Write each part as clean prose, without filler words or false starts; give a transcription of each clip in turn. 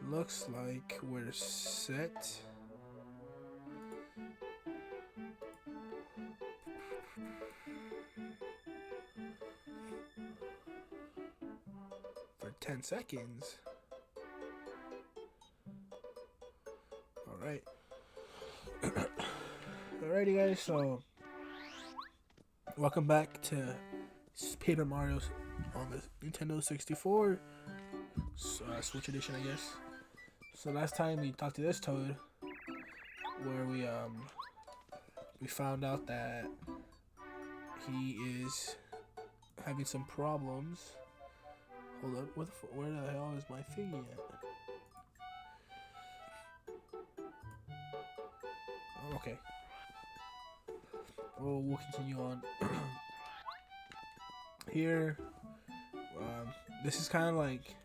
looks like we're set. For 10 seconds. Alright. Alrighty guys, so welcome back to Paper Mario on the Nintendo 64 Switch edition, I guess. So last time we talked to this Toad, where we found out that he is having some problems. Hold up, where the hell is my thing at? Oh, okay. Well, we'll continue on. Here, this is kind of like,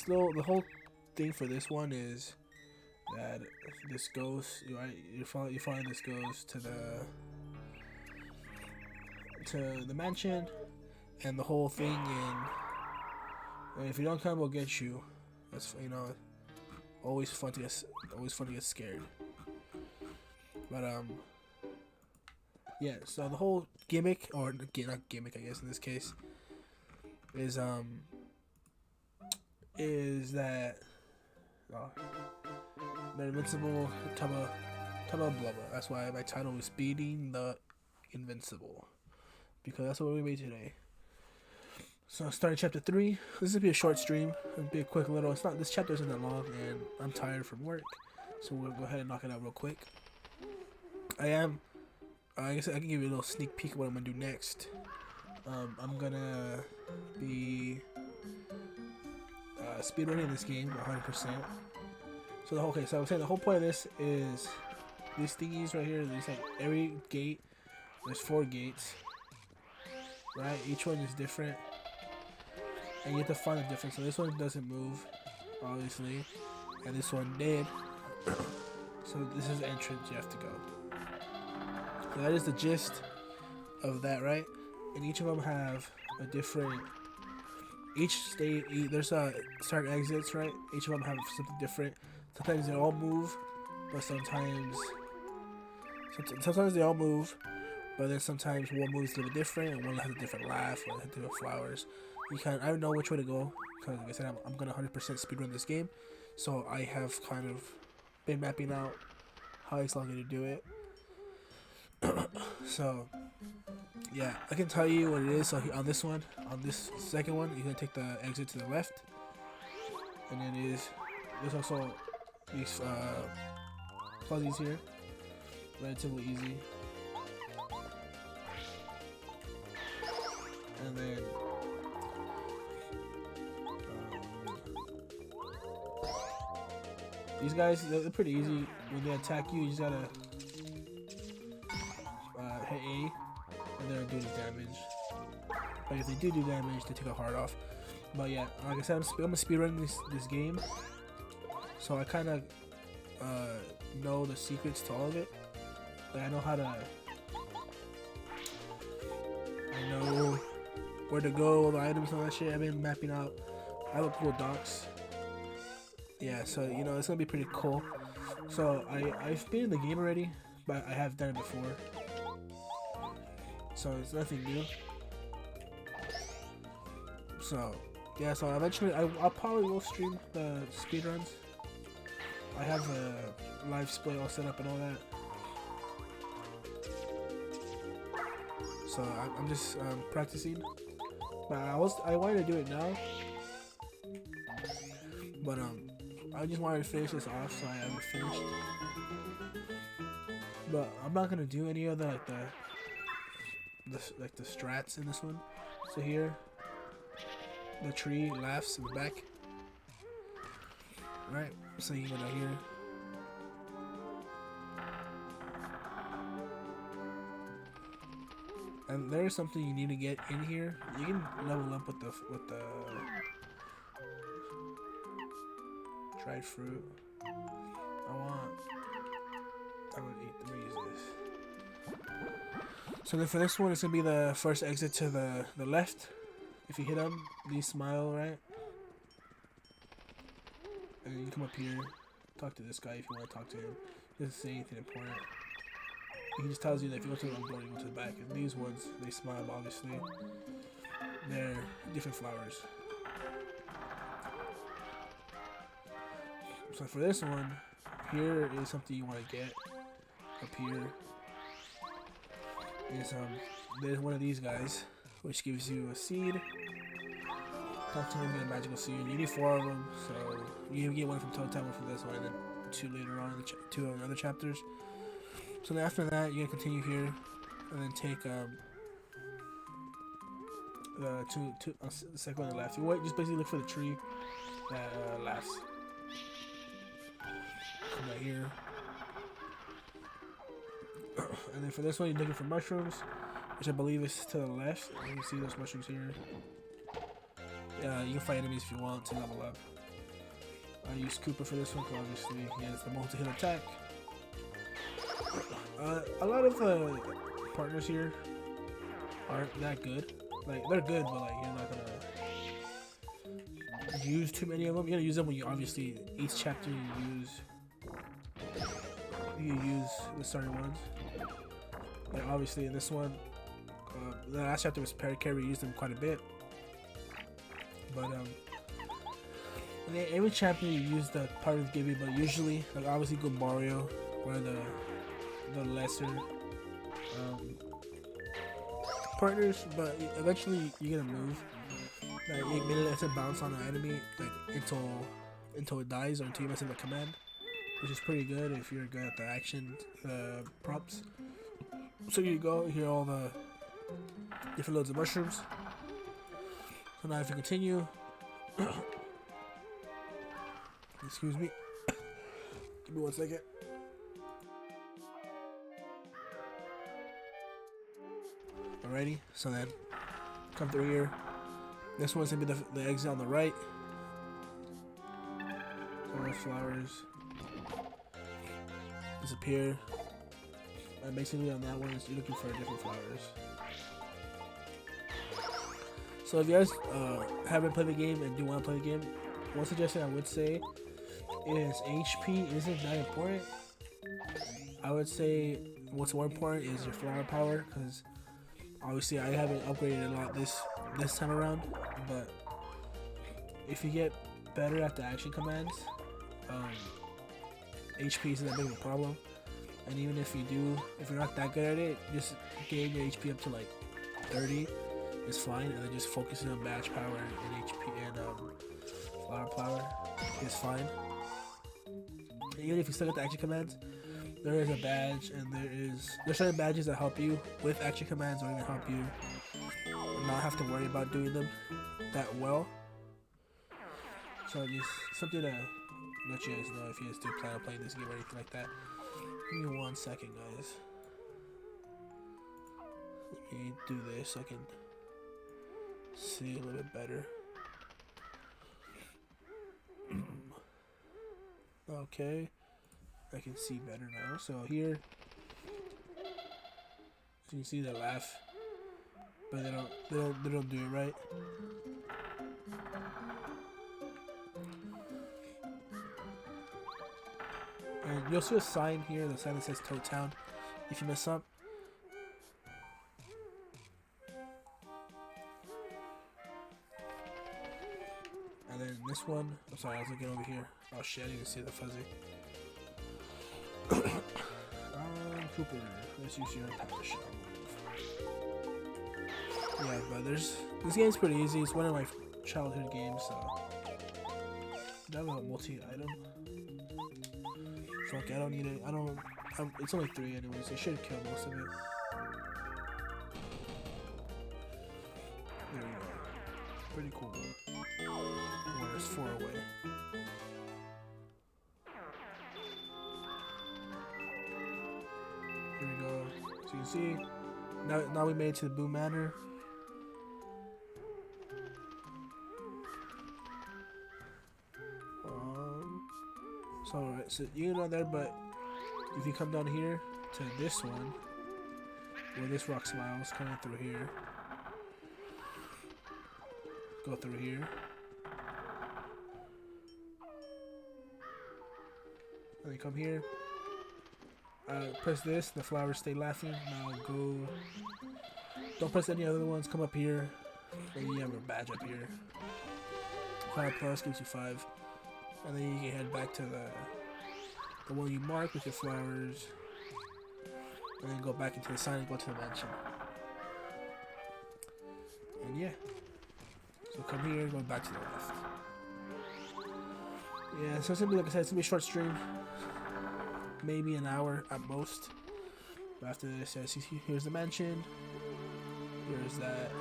the whole thing for this one is that this goes, right? You find this goes to the mansion, and the whole thing. And if you don't come, we'll get you. That's, you know, always fun to get scared. But yeah. So the whole gimmick, or not gimmick, I guess in this case, is that the Invincible Tubba Blubba. That's why my title is Beating the Invincible, because that's what we made today. So starting chapter 3. This will be a short stream. It'll be a quick little. It's not. This chapter isn't that long, and I'm tired from work, so we'll go ahead and knock it out real quick. I guess I can give you a little sneak peek of what I'm gonna do next. I'm gonna be speedrunning this game 100%. So so I was saying the whole point of this is these thingies right here. There's like every gate. There's 4 gates, right? Each one is different, and you have to find the difference. So this one doesn't move, obviously, and this one did. So this is the entrance you have to go. So that is the gist of that, right? And each of them have a different. Each state, there's certain exits, right? Each of them have something different. Sometimes they all move, but sometimes they all move, but then sometimes one moves a little different, and one has a different laugh, one has different flowers. I don't know which way to go, because like I said, I'm gonna 100% speedrun this game, so I have kind of been mapping out how it's going to do it. So yeah, I can tell you what it is. So on this second one, you're gonna take the exit to the left, and then there's also these fuzzies here, relatively easy, and then these guys, they're pretty easy. When they attack you, you just gotta hit A, and they're doing damage. But if they do damage, they take a heart off. But yeah, like I said, I'm gonna speedrun this game, so I kind of know the secrets to all of it. Like I know where to go, all the items and all that shit. I've been mapping out. I have cool docs. Yeah, so you know it's gonna be pretty cool. So I've been in the game already, but I have done it before. So it's nothing new. So yeah, so eventually I'll probably will stream the speedruns. I have a live split all set up and all that. So I'm just practicing. But I wanted to do it now. But I just wanted to finish this off, so I haven't finished. But I'm not gonna do any of the the strats in this one. So here, the tree laughs in the back. Right, so you go down here. And there's something you need to get in here. You can level up with the dried fruit. I'm gonna use this. So then for this one, it's gonna be the first exit to the left. if you hit them, these smile, right? And you come up here, talk to this guy if you want to talk to him. He doesn't say anything important. He just tells you that if you go to the wrong door, you go to the back. And these ones, they smile, obviously. They're different flowers. So for this one, here is something you want to get. Up here is there's one of these guys, which gives you a seed. Talk to him, get a magical seed. You need 4 of them, so you get one from Totem, one from this one, and then 2 later on in the 2 other chapters. So then after that, you're gonna continue here, and then take the second one on the left. You wait, just basically look for the tree that lasts. Come right here. And then for this one, you're looking for mushrooms, which I believe is to the left. You can see those mushrooms here. You can fight enemies if you want to level up. I use Cooper for this one because obviously he has the multi-hit attack. A lot of the partners here aren't that good. Like, they're good, but like you're not gonna use too many of them. You're gonna use them when you obviously each chapter you use the starting ones. Like obviously in this one, the last chapter was Parakarry. We used them quite a bit, but in every chapter you use the partners give you. But usually, like obviously, go Mario, one of the lesser partners, but eventually you're gonna move. Like it lets it bounce on the enemy like until it dies or until you mess up the command, which is pretty good if you're good at the action props. So here you go. Here are all the different loads of mushrooms. So now if you continue, excuse me, give me 1 second. Alrighty, so then come through here. This one's gonna be the exit on the right. So those flowers disappear. And basically on that one, you're looking for different flowers. So if you guys haven't played the game and do want to play the game, one suggestion I would say is HP isn't that important. I would say what's more important is your flower power, because obviously I haven't upgraded a lot this time around, but if you get better at the action commands, HP isn't that big of a problem. And even if you're not that good at it, just getting your HP up to like 30 is fine, and then just focusing on badge power and HP and flower power is fine. And even if you still get the action commands, there is a badge, and there's certain badges that help you with action commands, or even help you not have to worry about doing them that well. So just something to let you guys know if you guys do plan on playing this game or anything like that. Give me 1 second, guys. Let me do this so I can see a little bit better. Okay, I can see better now. So here, so you can see they laugh, but they don't do it right. And you'll see a sign here, the sign that says Toad Town, if you mess up. And then this one, I'm sorry, I was looking over here. Oh shit, I didn't even see the fuzzy. Cooper, let's use your power shot move. Yeah, but this game's pretty easy. It's one of my childhood games, so. Do I have a multi-item? Fuck, I don't need it. It's only 3 anyways. I should kill most of it. There we go. Pretty cool. Well, there's 4 away. Here we go. So you can see, now we made it to the Boom Manor. So you know there, but if you come down here to this one, where this rock smiles coming through here, go through here. And then come here. Press this, the flowers stay laughing. Now go. Don't press any other ones, come up here. And you have a badge up here. 5 plus gives you 5. And then you can head back to the one you mark with your flowers. And then go back into the sign and go to the mansion. And yeah. So come here, go back to the left. Yeah, so it's gonna be, like I said, it's gonna be a short stream. Maybe an hour at most. But after this, here's the mansion. Here's that.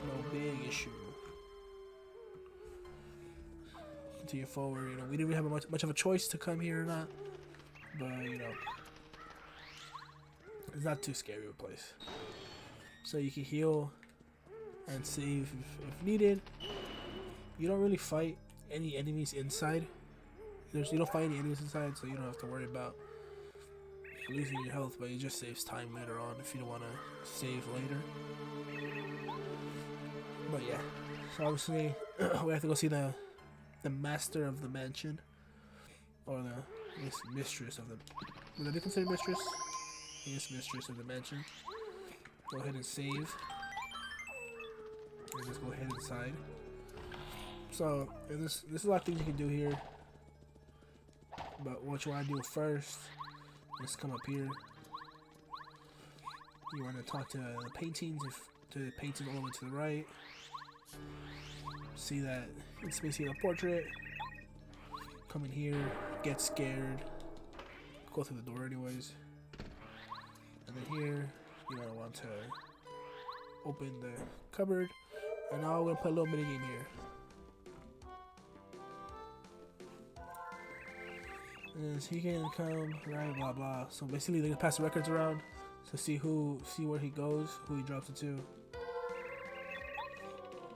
No big issue. Continue forward. You know, we didn't really have much of a choice to come here or not. But, you know, it's not too scary of a place. So you can heal and save if needed. You don't really fight any enemies inside. You don't fight any enemies inside, so you don't have to worry about losing your health, but it just saves time later on if you don't want to save later. But yeah, so obviously we have to go see the master of the mansion, or the mistress of the. Would they consider mistress? Yes, mistress of the mansion. Go ahead and save, and just go ahead inside. So this is a lot of things you can do here. But what you want to do first is come up here. You want to talk to the paintings, to the paintings all the way to the right. See that, it's basically a portrait. Come in here, get scared. Go through the door anyways. And then here, you're going to want to open the cupboard. And now we're going to play a little mini game here. And so he can come, right, blah blah. So basically they can pass the records around to see where he goes, who he drops it to.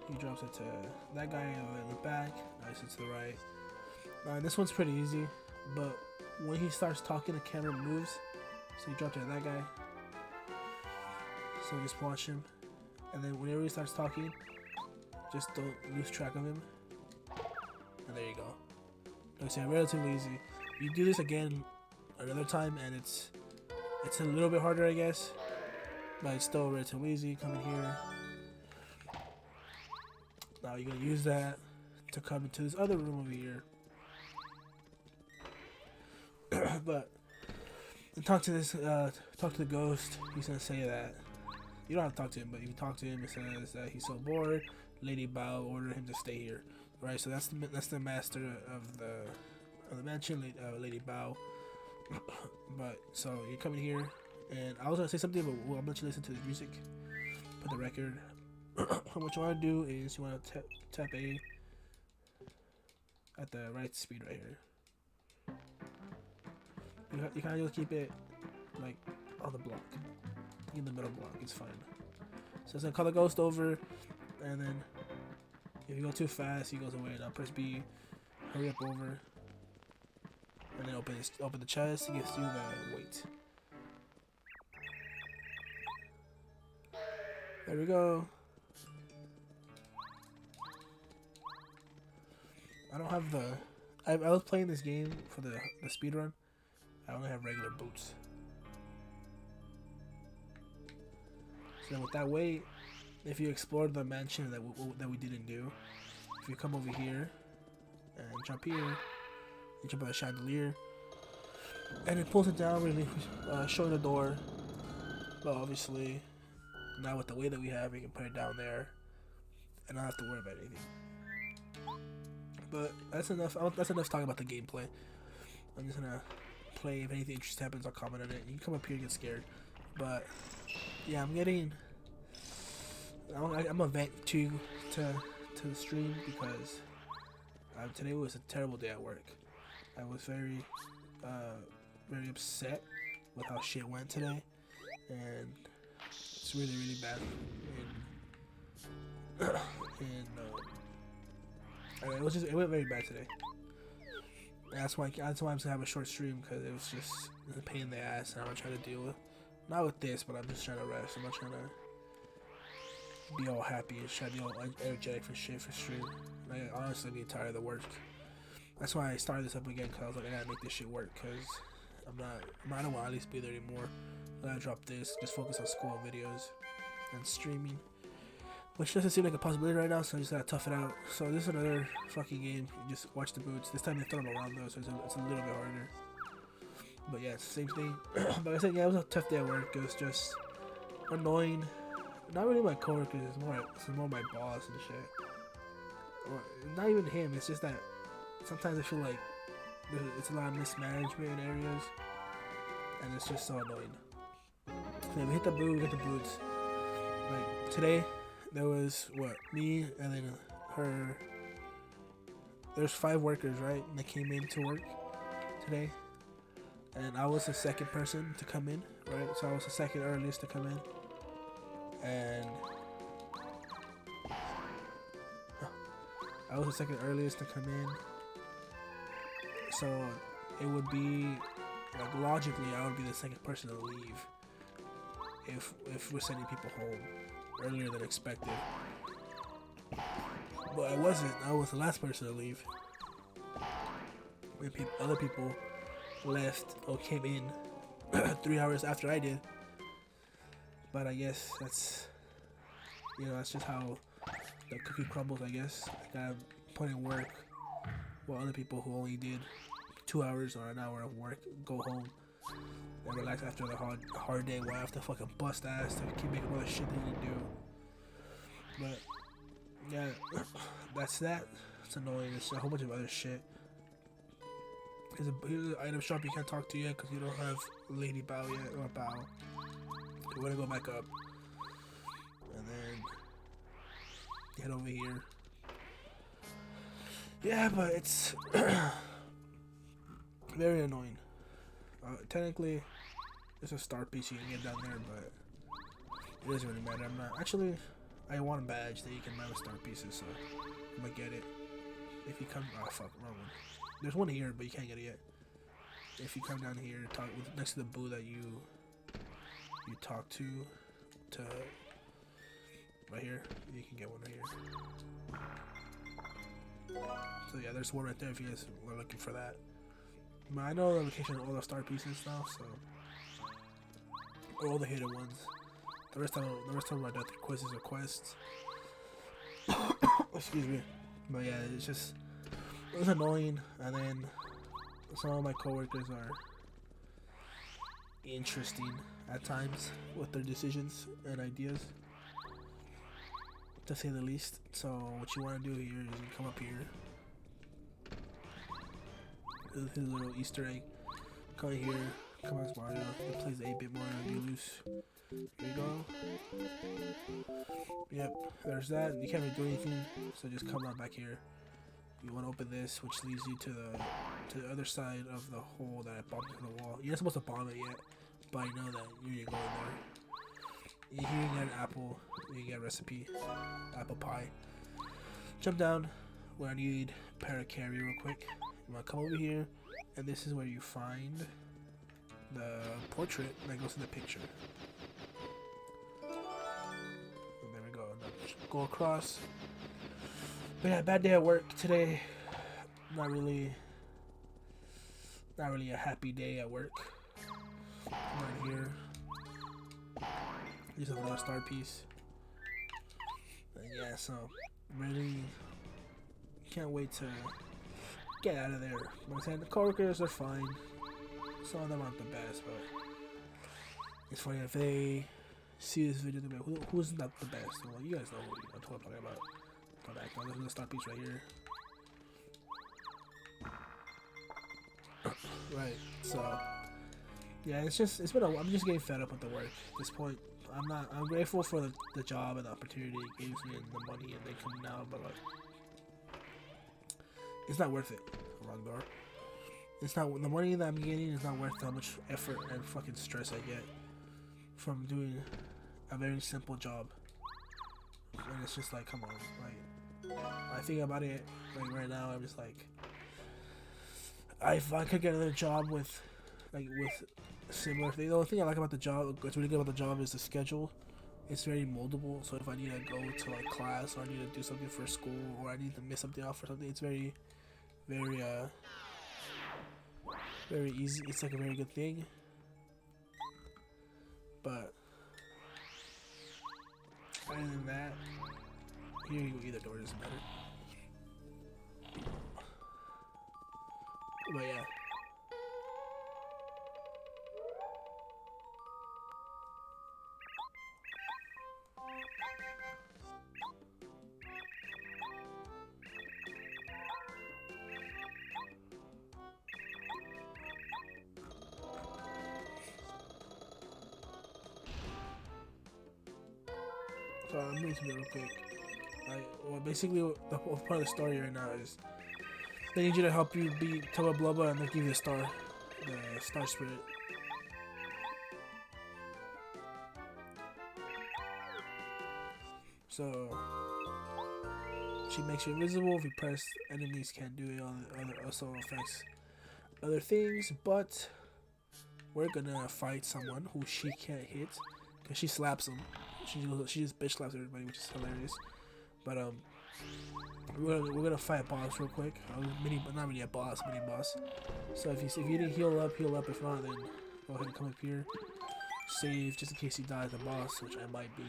He drops it to that guy in the back, nice to the right. This one's pretty easy, but when he starts talking, the camera moves. So you drop it to that guy. So just watch him. And then whenever he starts talking, just don't lose track of him. And there you go. Like I said, relatively easy. You do this again another time and it's a little bit harder, I guess, but it's still relatively easy. Come in here. Now you're gonna use that to come into this other room over here. But talk to the ghost. He's gonna say that you don't have to talk to him, but you can talk to him. It says that he's so bored. Lady Bao ordered him to stay here. Right, so that's the master of the mansion, Lady Bao. But so you come in here, and I was gonna say something, but I'm gonna let you listen to the music. Put the record. What you want to do is you want to tap A at the right speed right here. You kind of just keep it like on the block, in the middle block. It's fine. So it's gonna call the ghost over, and then if you go too fast, he goes away. Now press B, hurry up over, and then open the chest. He gets you the weight. There we go. I don't have the. I was playing this game for the speed run. I only have regular boots. So with that weight, if you explore the mansion that we didn't do, if you come over here and jump here, you jump on the chandelier, and it pulls it down, really showing the door. But obviously, now with the weight that we have, we can put it down there, and not have to worry about anything. But that's enough. That's enough talking about the gameplay. I'm just gonna play. If anything interesting happens, I'll comment on it. You can come up here and get scared. But yeah, I'm a vent to the stream because today was a terrible day at work. I was very upset with how shit went today, and it's really bad. And it went very bad today. And that's why I'm just gonna have a short stream, because it was just a pain in the ass, and I'm trying to deal with, not with this, but I'm just trying to rest. I'm not trying to be all happy and shit, be all energetic for shit for stream. Like, honestly, I'm getting tired of the work. That's why I started this up again, cause I was like, I gotta make this shit work, cause I don't want to at least be there anymore. I gotta drop this, just focus on school videos and streaming, which doesn't seem like a possibility right now, so I just gotta tough it out. So this is another fucking game. You just watch the boots. This time they throw them around though, so it's a little bit harder. But yeah, it's the same thing. But I said, yeah, it was a tough day at work. It was just annoying. Not really my coworkers, it's more my boss and shit. Or not even him, it's just that sometimes I feel like it's a lot of mismanagement in areas, and it's just so annoying. So we hit the boots. Like today, there was me and then there's 5 workers, right? And they came in to work today, and I was the second person to come in, right? So I was the second earliest to come in. And I was the second earliest to come in, so it would be like logically I would be the second person to leave if we're sending people home earlier than expected. But I wasn't. I was the last person to leave. When other people left or came in 3 hours after I did. But I guess that's just how the cookie crumbles, I guess. I gotta put in work while other people who only did 2 hours or an hour of work go home and relax after the hard day while I have to fucking bust ass to keep making all the shit they need to do. But yeah, that's that. It's annoying. It's a whole bunch of other shit. Here's an item shop you can't talk to yet because you don't have Lady Bow yet, or Bow. We're gonna go back up and then head over here. Yeah, but it's very annoying. Technically, it's a star piece you can get down there, but it doesn't really matter. I want a badge that you can mine with star pieces, so I'm gonna get it. If you come, oh fuck, wrong one. There's one here, but you can't get it yet. If you come down here, next to the boo that you talk to right here, you can get one right here. So yeah, there's one right there if you guys are looking for that. But I know the location of all the star pieces now, so all the hidden ones. The rest of them are not the quizzes or quests. Excuse me. But yeah, it was annoying, and then some of my coworkers are interesting at times with their decisions and ideas, to say the least. So what you want to do here is you come up here. This is a little Easter egg. Come here, come as Mario. It plays the 8-bit Mario. You lose. There you go. Yep, there's that. You can't really do anything, so just come on back here. You want to open this, which leads you to the other side of the hole that I bombed into the wall. You're not supposed to bomb it yet, but I know that you need to go in there. Here you get an apple. You get a recipe, apple pie. Jump down where I need Paracarry real quick. You want to come over here, and this is where you find the portrait that goes in the picture. And there we go. Now go across. But yeah, bad day at work today. Not really a happy day at work. Right here. Just another star piece. And yeah, so really can't wait to get out of there. But I'm saying the coworkers are fine. Some of them aren't the best, but it's funny if they see this video, they'll be like, who's not the best? Well, you guys know what I'm talking about. Go back. Now, there's a star piece right here. Right. So yeah, I'm just getting fed up with the work at this point. I'm grateful for the job and the opportunity it gives me and the money and they come now, but like, it's not worth it. Wrong door. It's not, the money that I'm getting is not worth how much effort and fucking stress I get from doing a very simple job. And it's just like, come on, like, I think about it like right now. I'm just like, if I could get another job with similar things. The only thing I like about the job, what's really good about the job, is the schedule. It's very moldable. So if I need to go to like class, or I need to do something for school, or I need to miss something off or something, it's very, very very easy. It's like a very good thing. But other than that, here you go, either door doesn't matter. But yeah. So I'm moving to real quick. Well, basically, the whole part of the story right now is they need you to help you beat Toba Blubba and they'll give you the star spirit. So she makes you invisible. If you press, enemies can't do it. Also affects other things, but we're gonna fight someone who she can't hit because she slaps him. She just bitch slaps everybody, which is hilarious. But we're gonna fight a boss real quick. Not really a boss, mini boss. So if you didn't heal up, heal up. If not, then go ahead and come up here, save just in case you die at the boss, which I might be.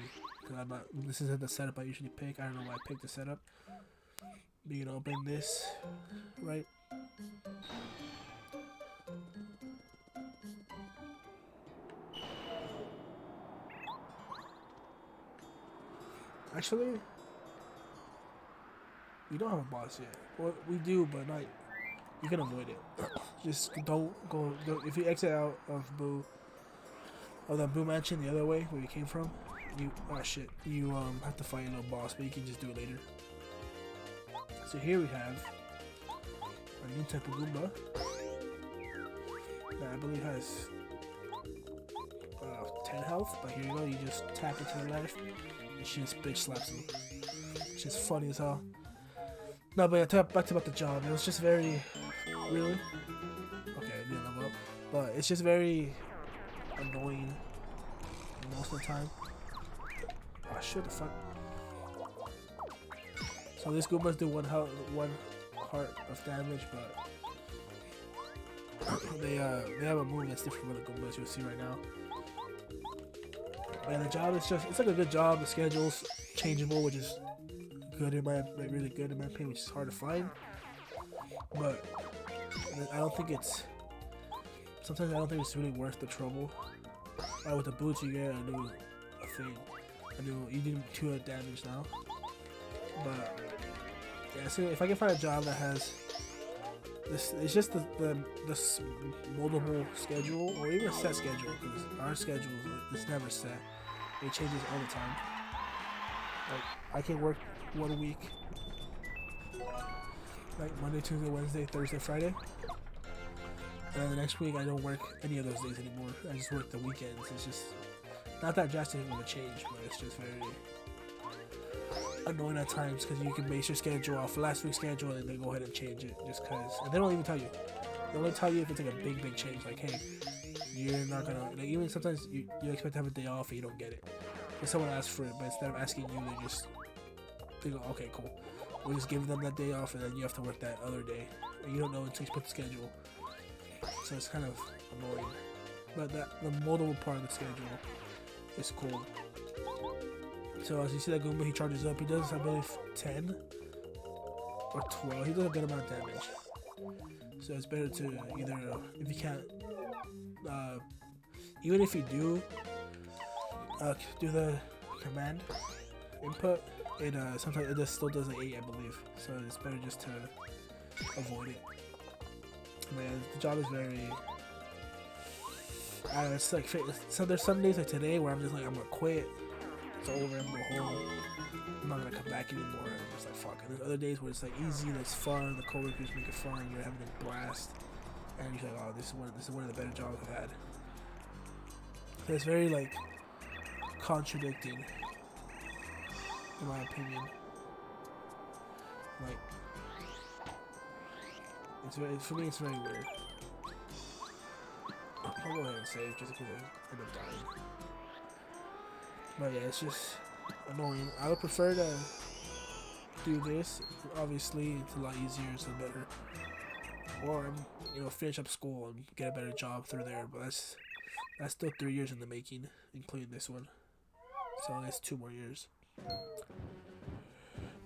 Cause I'm not. This isn't the setup I usually pick. I don't know why I picked the setup. But you know, open this, right? Actually, we don't have a boss yet. Well, we do, but not. You can avoid it. Just don't go. If you exit out of that Boo Mansion the other way where you came from, you have to fight a little boss, but you can just do it later. So here we have a new type of Goomba that I believe has 10 health. But here you go. You just tap it to the left. She just bitch slaps him. She's funny as hell. No, but yeah, back to about the job. It was just very, really. Okay, I didn't level up, but it's just very annoying most of the time. Oh shit, the fuck. So these Goombas do one heart of damage, but they have a move that's different from the Goombas you'll see right now. And the job is it's like a good job. The schedule's changeable, which is good really good in my opinion, which is hard to find. But I don't think it's. Sometimes I don't think it's really worth the trouble. With the boots, you get you do 2 damage now. But yeah, so if I can find a job that has this, it's just the moldable schedule or even a set schedule, because our schedule is never set. It changes all the time. Like I can work 1 week, like Monday, Tuesday, Wednesday, Thursday, Friday, and then the next week I don't work any of those days anymore. I just work the weekends. It's just not that drastic of a change, but it's just very annoying at times because you can base your schedule off last week's schedule and then go ahead and change it just because. And they don't even tell you. They only tell you if it's like a big change. Like, hey, you're not gonna. Like, even sometimes you expect to have a day off and you don't get it. And someone asks for it, but instead of asking you, they go, okay, cool. We'll just give them that day off, and then you have to work that other day. And you don't know until you put the schedule. So it's kind of annoying. But the moldable part of the schedule is cool. So as you see that Goomba, he charges up. He does, I believe, 10 or 12. He does a good amount of damage. So it's better to either, if you can't, even if you do the command input, it sometimes it still does an 8, I believe. So it's better just to avoid it. But yeah, the job is very. I don't know, it's like so. There's some days like today where I'm just like I'm gonna quit. It's over. I'm gonna go home. I'm not gonna come back anymore. I'm just like fuck. And there's other days where it's like easy, that's fun. The coworkers make it fun. You're having a blast, and you're like, oh, this is one of the better jobs I've had. So it's very like contradicting, in my opinion. Like, for me, it's very weird. I'll go ahead and save just in case I end up dying. But yeah, it's just annoying. I would prefer to do this. Obviously, it's a lot easier, it's better. Or finish up school and get a better job through there. But that's still 3 years in the making, including this one. So that's 2 more years.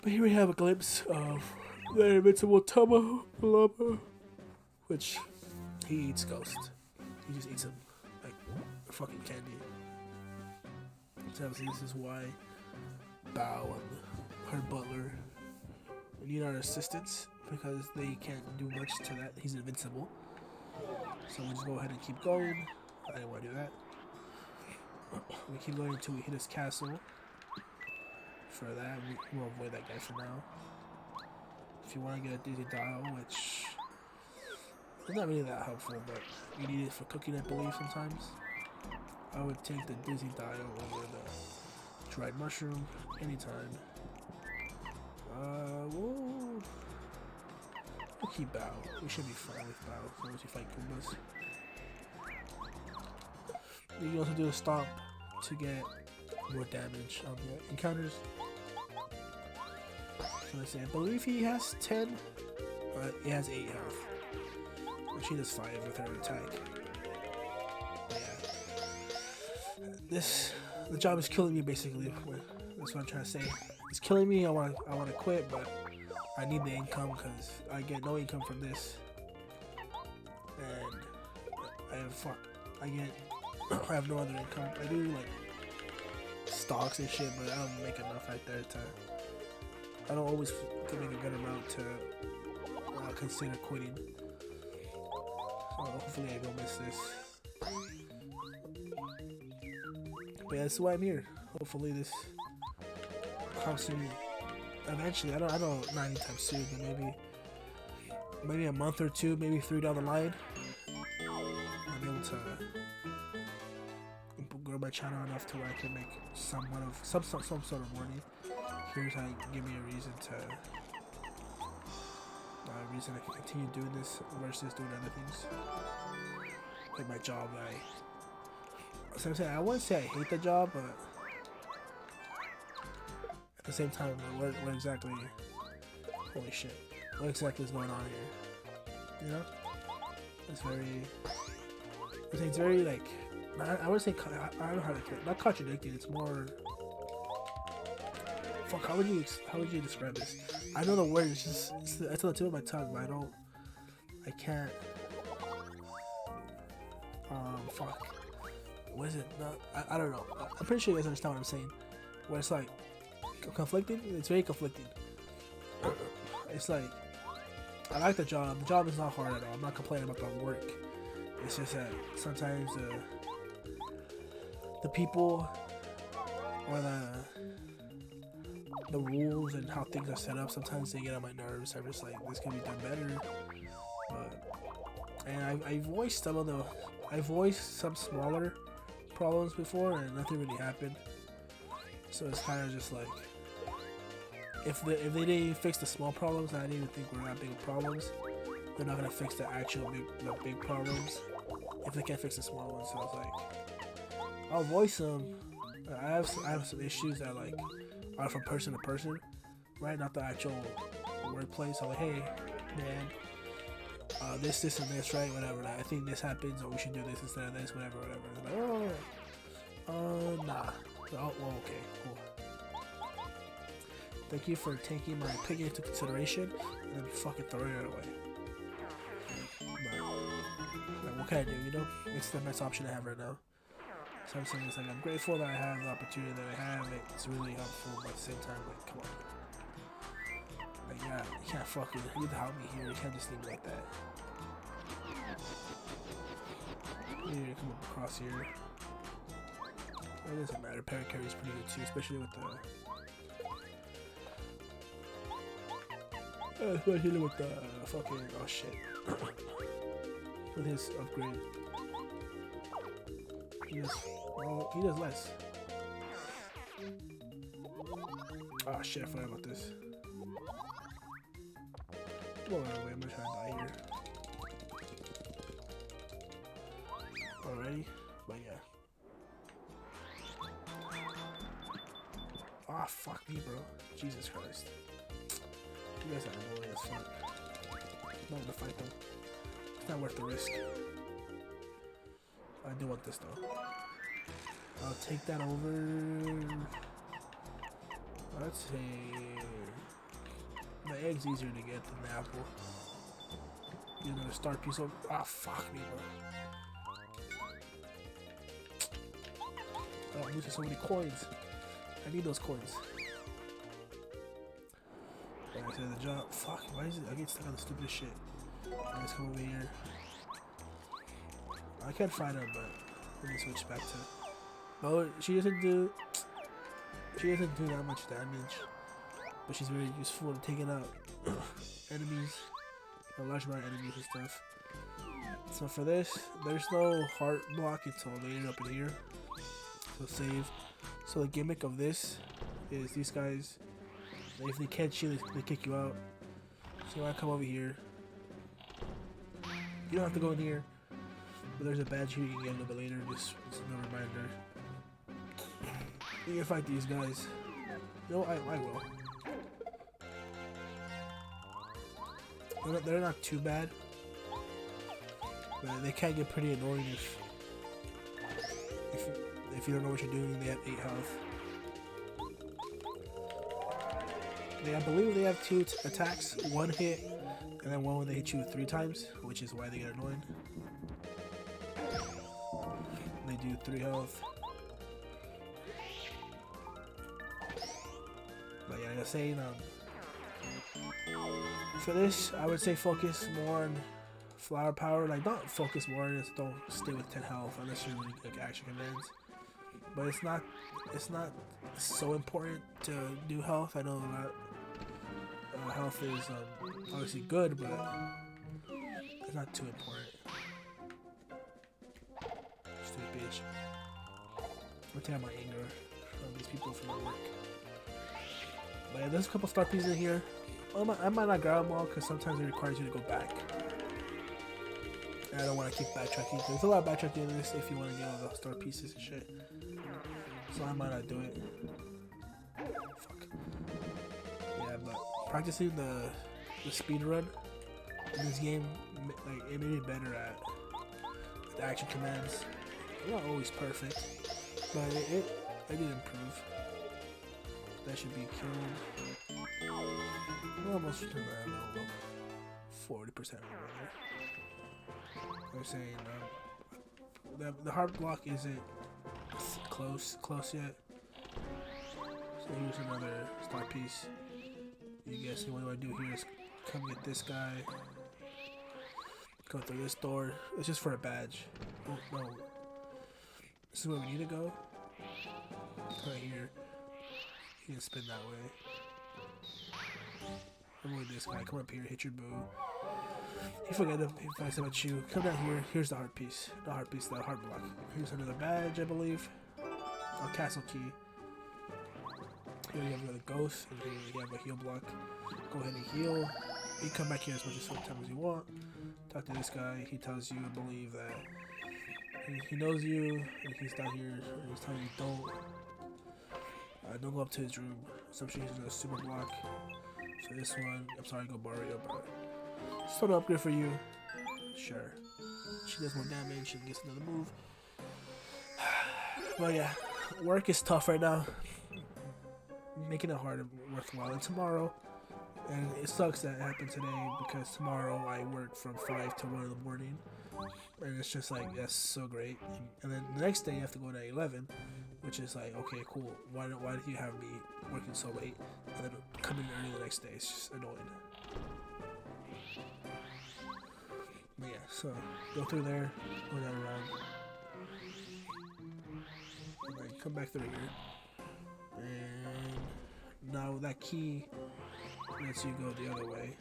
But here we have a glimpse of the Invincible Tama Palama, which he eats ghosts. He just eats them like fucking candy. So obviously this is why Bao and her butler need our assistance, because they can't do much to that. He's invincible. So we'll just go ahead and keep going. I didn't want to do that. We keep going until we hit his castle. For that, we'll avoid that guy for now. If you want to get a dizzy dial, which is not really that helpful, but you need it for cooking, I believe, sometimes. I would take the dizzy dial over the dried mushroom anytime. We'll keep Bao. We should be fine with Bao as long as you fight Pumbas. You can also do a stomp to get more damage on the encounters. So let's see, I believe he has 10, but he has 8 health. Which he does 5 with her attack. Yeah. The job is killing me basically. That's what I'm trying to say. It's killing me. I want to quit, but I need the income because I get no income from this. And I have no other income. I do like stocks and shit, but I don't make enough right there to. I don't always make a good amount to consider quitting. So hopefully I don't miss this. But yeah, that's why I'm here. Hopefully this helps me eventually. I don't not anytime soon, but maybe a month or 2, maybe 3 down the line. I'll be able to grow my channel enough to where I can make some sort of money. Here's how you give me a reason to continue doing this versus doing other things. Like my job, so I'm saying I wouldn't say I hate the job, but at the same time, what exactly? Holy shit! What exactly is going on here? You know, it's very like I would say I don't know how to not contradicting. It's more. Fuck, how would you describe this? I know the word, it's on the tip of my tongue, but I can't. Fuck. What is it? No, I don't know. I'm pretty sure you guys understand what I'm saying. Where it's like, conflicting? It's very conflicting. It's like, I like the job. The job is not hard at all. I'm not complaining about the work. It's just that sometimes the people or the rules and how things are set up, sometimes they get on my nerves. I'm just like, this can be done better. And I voiced some smaller problems before, and nothing really happened. So it's kind of just like, if they didn't fix the small problems that I didn't even think were that big of problems, they're not gonna fix the actual big problems if they can't fix the small ones. So it's like, I'll voice them. I have some issues that like are from person to person, right? Not the actual workplace. I'm like, hey, man, this and this, right? Whatever. Like, I think this happens, or we should do this instead of this, whatever. They're like, nah. Oh, well, okay, cool. Thank you for taking my opinion into consideration and then fucking throwing it away. But, like, what can I do, you know? It's the best option I have right now. So I'm saying it's like, I'm grateful that I have the opportunity that I have. It's really helpful, but at the same time, like, come on. Like, yeah, you can't fucking, you need to help me here. You can't just leave me like that. You need to come up across here. It doesn't matter. Paracarry is pretty good too, especially with the fucking, oh shit. With his upgrade. He does less. Oh shit, I forgot about this. Come on, away, I'm gonna try to die here. Alrighty, but yeah. Ah, fuck me, bro. Jesus Christ. You guys are annoying as fuck. I'm not gonna fight them. It's not worth the risk. I do want this though. I'll take that over. Let's see. The egg's easier to get than the apple. Get another star piece over. Ah, fuck me, bro. Oh, I'm losing so many coins. I need those coins. Like I said, the jump. Fuck, why is it? I get stuck on the stupidest shit. Let's come over here. I can't find him, but let me switch back to. Oh, she doesn't do that much damage, but she's very useful in taking out enemies, a large amount of enemies and stuff. So for this, there's no heart block until later up in here. So save. So the gimmick of this is these guys, if they catch you, they kick you out. So you want to come over here. You don't have to go in here, but there's a badge here you can get a little bit later. Just a reminder. You can fight these guys. No, I will. They're not too bad, but they can get pretty annoying if you don't know what you're doing. They have 8 health. I believe they have 2 attacks, 1 hit, and then 1 when they hit you 3 times, which is why they get annoying. They do 3 health. But yeah, like I was saying, for this, I would say focus more on flower power. Like, not focus more on it, don't stay with 10 health unless you're really like action commands. But it's not so important to do health. I know a lot. Health is obviously good, but it's not too important. Stupid bitch. I'm taking my anger from these people from my work. But yeah, there's a couple star pieces in here. I might not grab them all because sometimes it requires you to go back. And I don't want to keep backtracking. There's a lot of backtracking in this if you want to get all the star pieces and shit. So I might not do it. Fuck. Yeah, but practicing the speed run in this game, like, it made me better at the action commands. They're not always perfect, but it did improve. That should be killed. We're almost to the 40% over there. They're saying the heart block isn't close yet. So here's another star piece. You guys see what I do here is come get this guy. Go through this door. It's just for a badge. Oh, no. This is where we need to go. Right here. You can spin that way. Avoid this guy. Come up here. Hit your boo. You forget him. He finds about you. Come down here. Here's the heart piece. The heart piece. The heart block. Here's another badge, I believe. A castle key. Here you have another ghost, and here you have a heal block. Go ahead and heal. You come back here as much as sometimes as you want. Talk to this guy. He tells you, I believe, that he knows you, and he's down here, and he's telling you don't go up to his room. So I'm sure he's a super block. So this one, I'm sorry, go Barrio, but still an upgrade for you. Sure. She does more damage and gets another move. But yeah, work is tough right now. Making it hard and worthwhile. And tomorrow, and it sucks that it happened today because tomorrow I work from 5 to 1 in the morning, and it's just like, that's so great. And then the next day you have to go to 11, which is like, okay, cool. Why did you have me working so late and then come in early the next day? It's just annoying. But yeah, so go through there, go that around, and then come back through here. And now that key lets you go the other way.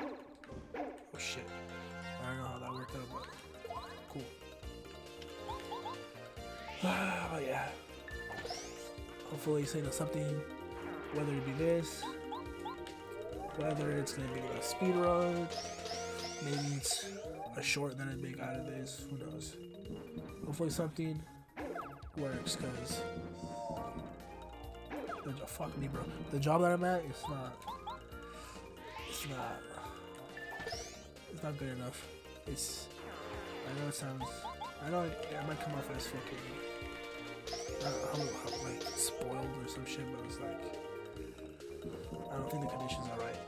Oh shit. I don't know how that worked out, but cool. But yeah. Hopefully it's saying something, whether it be this, whether it's gonna be a speed run, maybe it's a short that I make out of this, who knows. Hopefully something works, because fuck me, bro. The job that I'm at, it's not good enough. I know it sounds, I know it might come off as fucking, how like spoiled or some shit, but it's like, I don't think the conditions are right.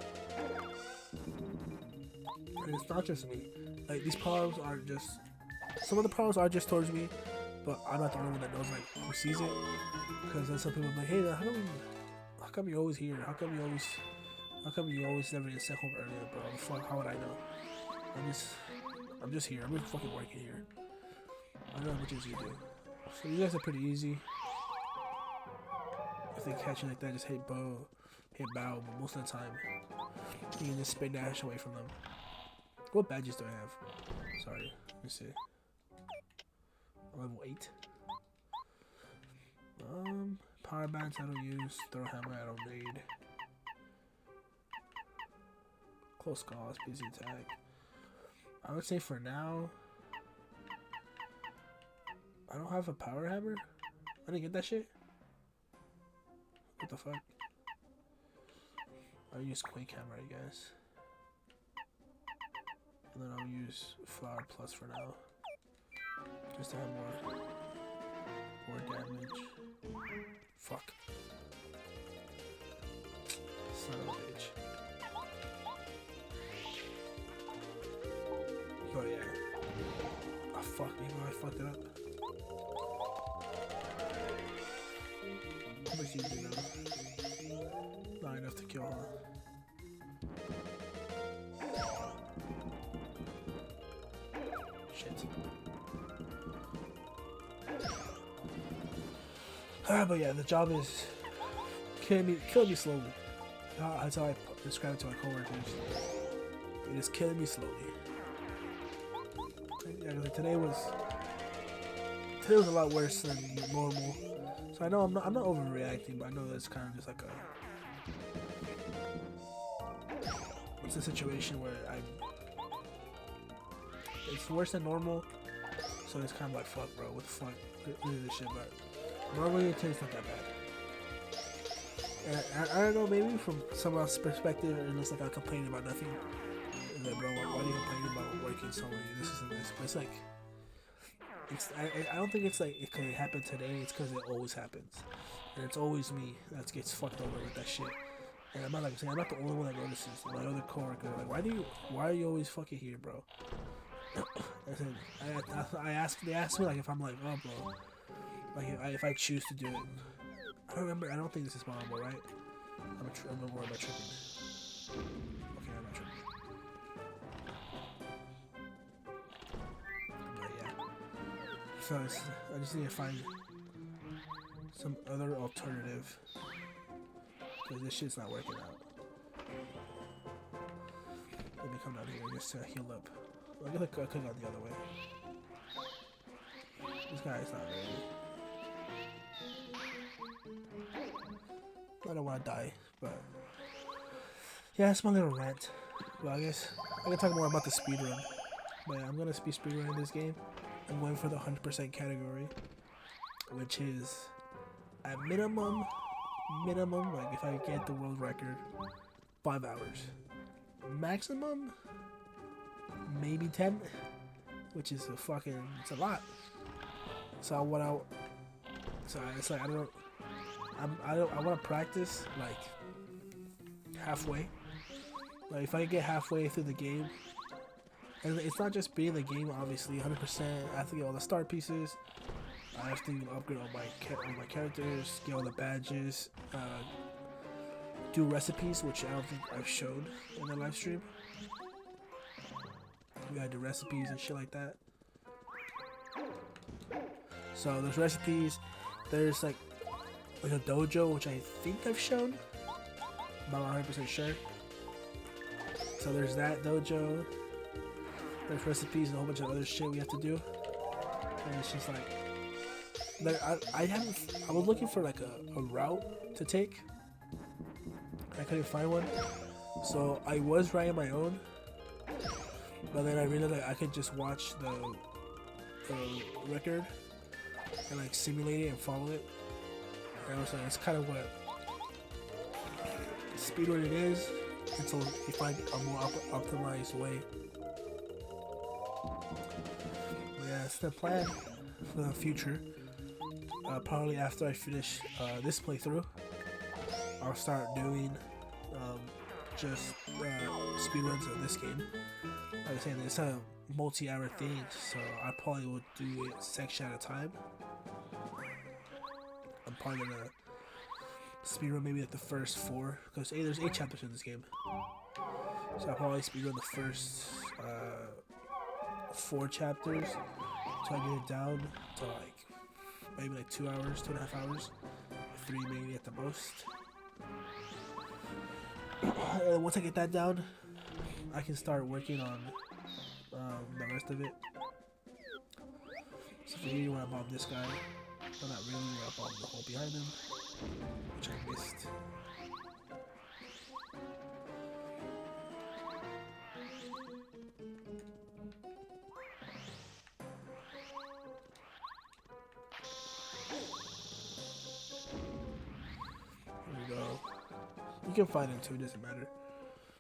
And it's not just me. Like, these problems are just, some of the problems are just towards me, but I'm not the only one that knows, like, who sees it. Because then some people are like, hey, how come you're always here? How come you always never get sent home earlier, bro? Fuck, how would I know? I'm just here. I'm just fucking working here. I know how much as you do. So you guys are pretty easy. If they catch you like that, just hit bow, hit bow. But most of the time, you can just spin dash away from them. What badges do I have? Sorry, let me see. Level 8. Power bands I don't use. Throw hammer I don't need. Close calls, busy attack. I would say for now, I don't have a power hammer. I didn't get that shit. What the fuck? I'll use Quake hammer, I guess. And then I'll use Flower Plus for now. Just to have more damage. Fuck. Son of a bitch. Oh yeah. Oh fuck me, bro. I fucked it up. How much do you do now? Not enough to kill, huh? Shit. But yeah, the job is killing me slowly. That's how I describe it to my coworkers. It is killing me slowly. Yeah, today was a lot worse than normal. So I know I'm not overreacting, but I know that's kind of just like it's a situation where it's worse than normal. So it's kind of like, fuck, bro, what the fuck, look this shit, but normally it's not that bad. And I don't know, maybe from someone else's perspective, and it's like I complain about nothing. And like, bro, why are you complaining about working so many this and this? But it's like, I don't think it's like it could happen today. It's because it always happens, and it's always me that gets fucked over with that shit. And I'm not like saying I'm not the only one that notices. My other coworker, like, why are you always fucking here, bro? They asked me like if I'm like, oh, bro, like if I choose to do it. I don't remember. I don't think this is spawnable, right? I'm gonna worry about tripping. Okay, I'm not tripping. But yeah. So I just need to find some other alternative because this shit's not working out. Let me come down here just to heal up. I'm gonna click on the other way. This guy is not ready. I don't want to die, but yeah, it's my little rant. Well, I guess I can talk more about the speedrun. But yeah, I'm gonna be speedrunning this game. I'm going for the 100% category, which is at minimum, like if I get the world record, 5 hours. Maximum, maybe 10, which is it's a lot. So I want to practice like halfway. Like if I get halfway through the game, and it's not just being the game, obviously 100%. I have to get all the start pieces. I have to upgrade all my characters, get all the badges, do recipes, which I don't think I've showed in the live stream. We gotta do recipes and shit like that. So there's recipes. There's like a dojo, which I think I've shown. I'm not 100% sure. So there's that dojo. There's recipes and a whole bunch of other shit we have to do. And it's just like I was looking for like a route to take. I couldn't find one. So I was writing my own. But then I realized that I could just watch the record and like simulate it and follow it. And I was like, it's kind of what speedrun it is until you find a more optimized way. But yeah, that's the plan for the future. Probably after I finish this playthrough, I'll start doing just speedruns of this game. Like I was saying, it's a multi-hour thing, so I probably would do it section at a time. I'm probably gonna speedrun maybe like the first 4, because there's 8 chapters in this game. So I'll probably speedrun the first 4 chapters until I get it down to like maybe like 2 hours, 2.5 hours, 3 maybe at the most. And once I get that down, I can start working on the rest of it. So for here, when I bomb this guy, well, not really, when I bomb the hole behind him, which I missed. There we go. You can find it too, it doesn't matter.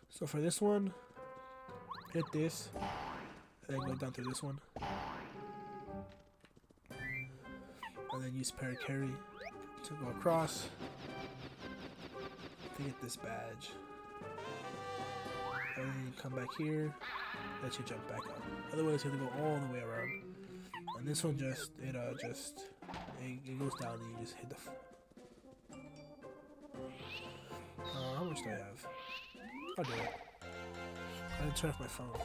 So for this one, hit this, and then go down to this one. And then use carry to go across to get this badge. And then you come back here, let you jump back up. Otherwise you have to go all the way around. And this one it goes down and you just hit the how much do I have? I'll do it. I didn't turn off my phone. Go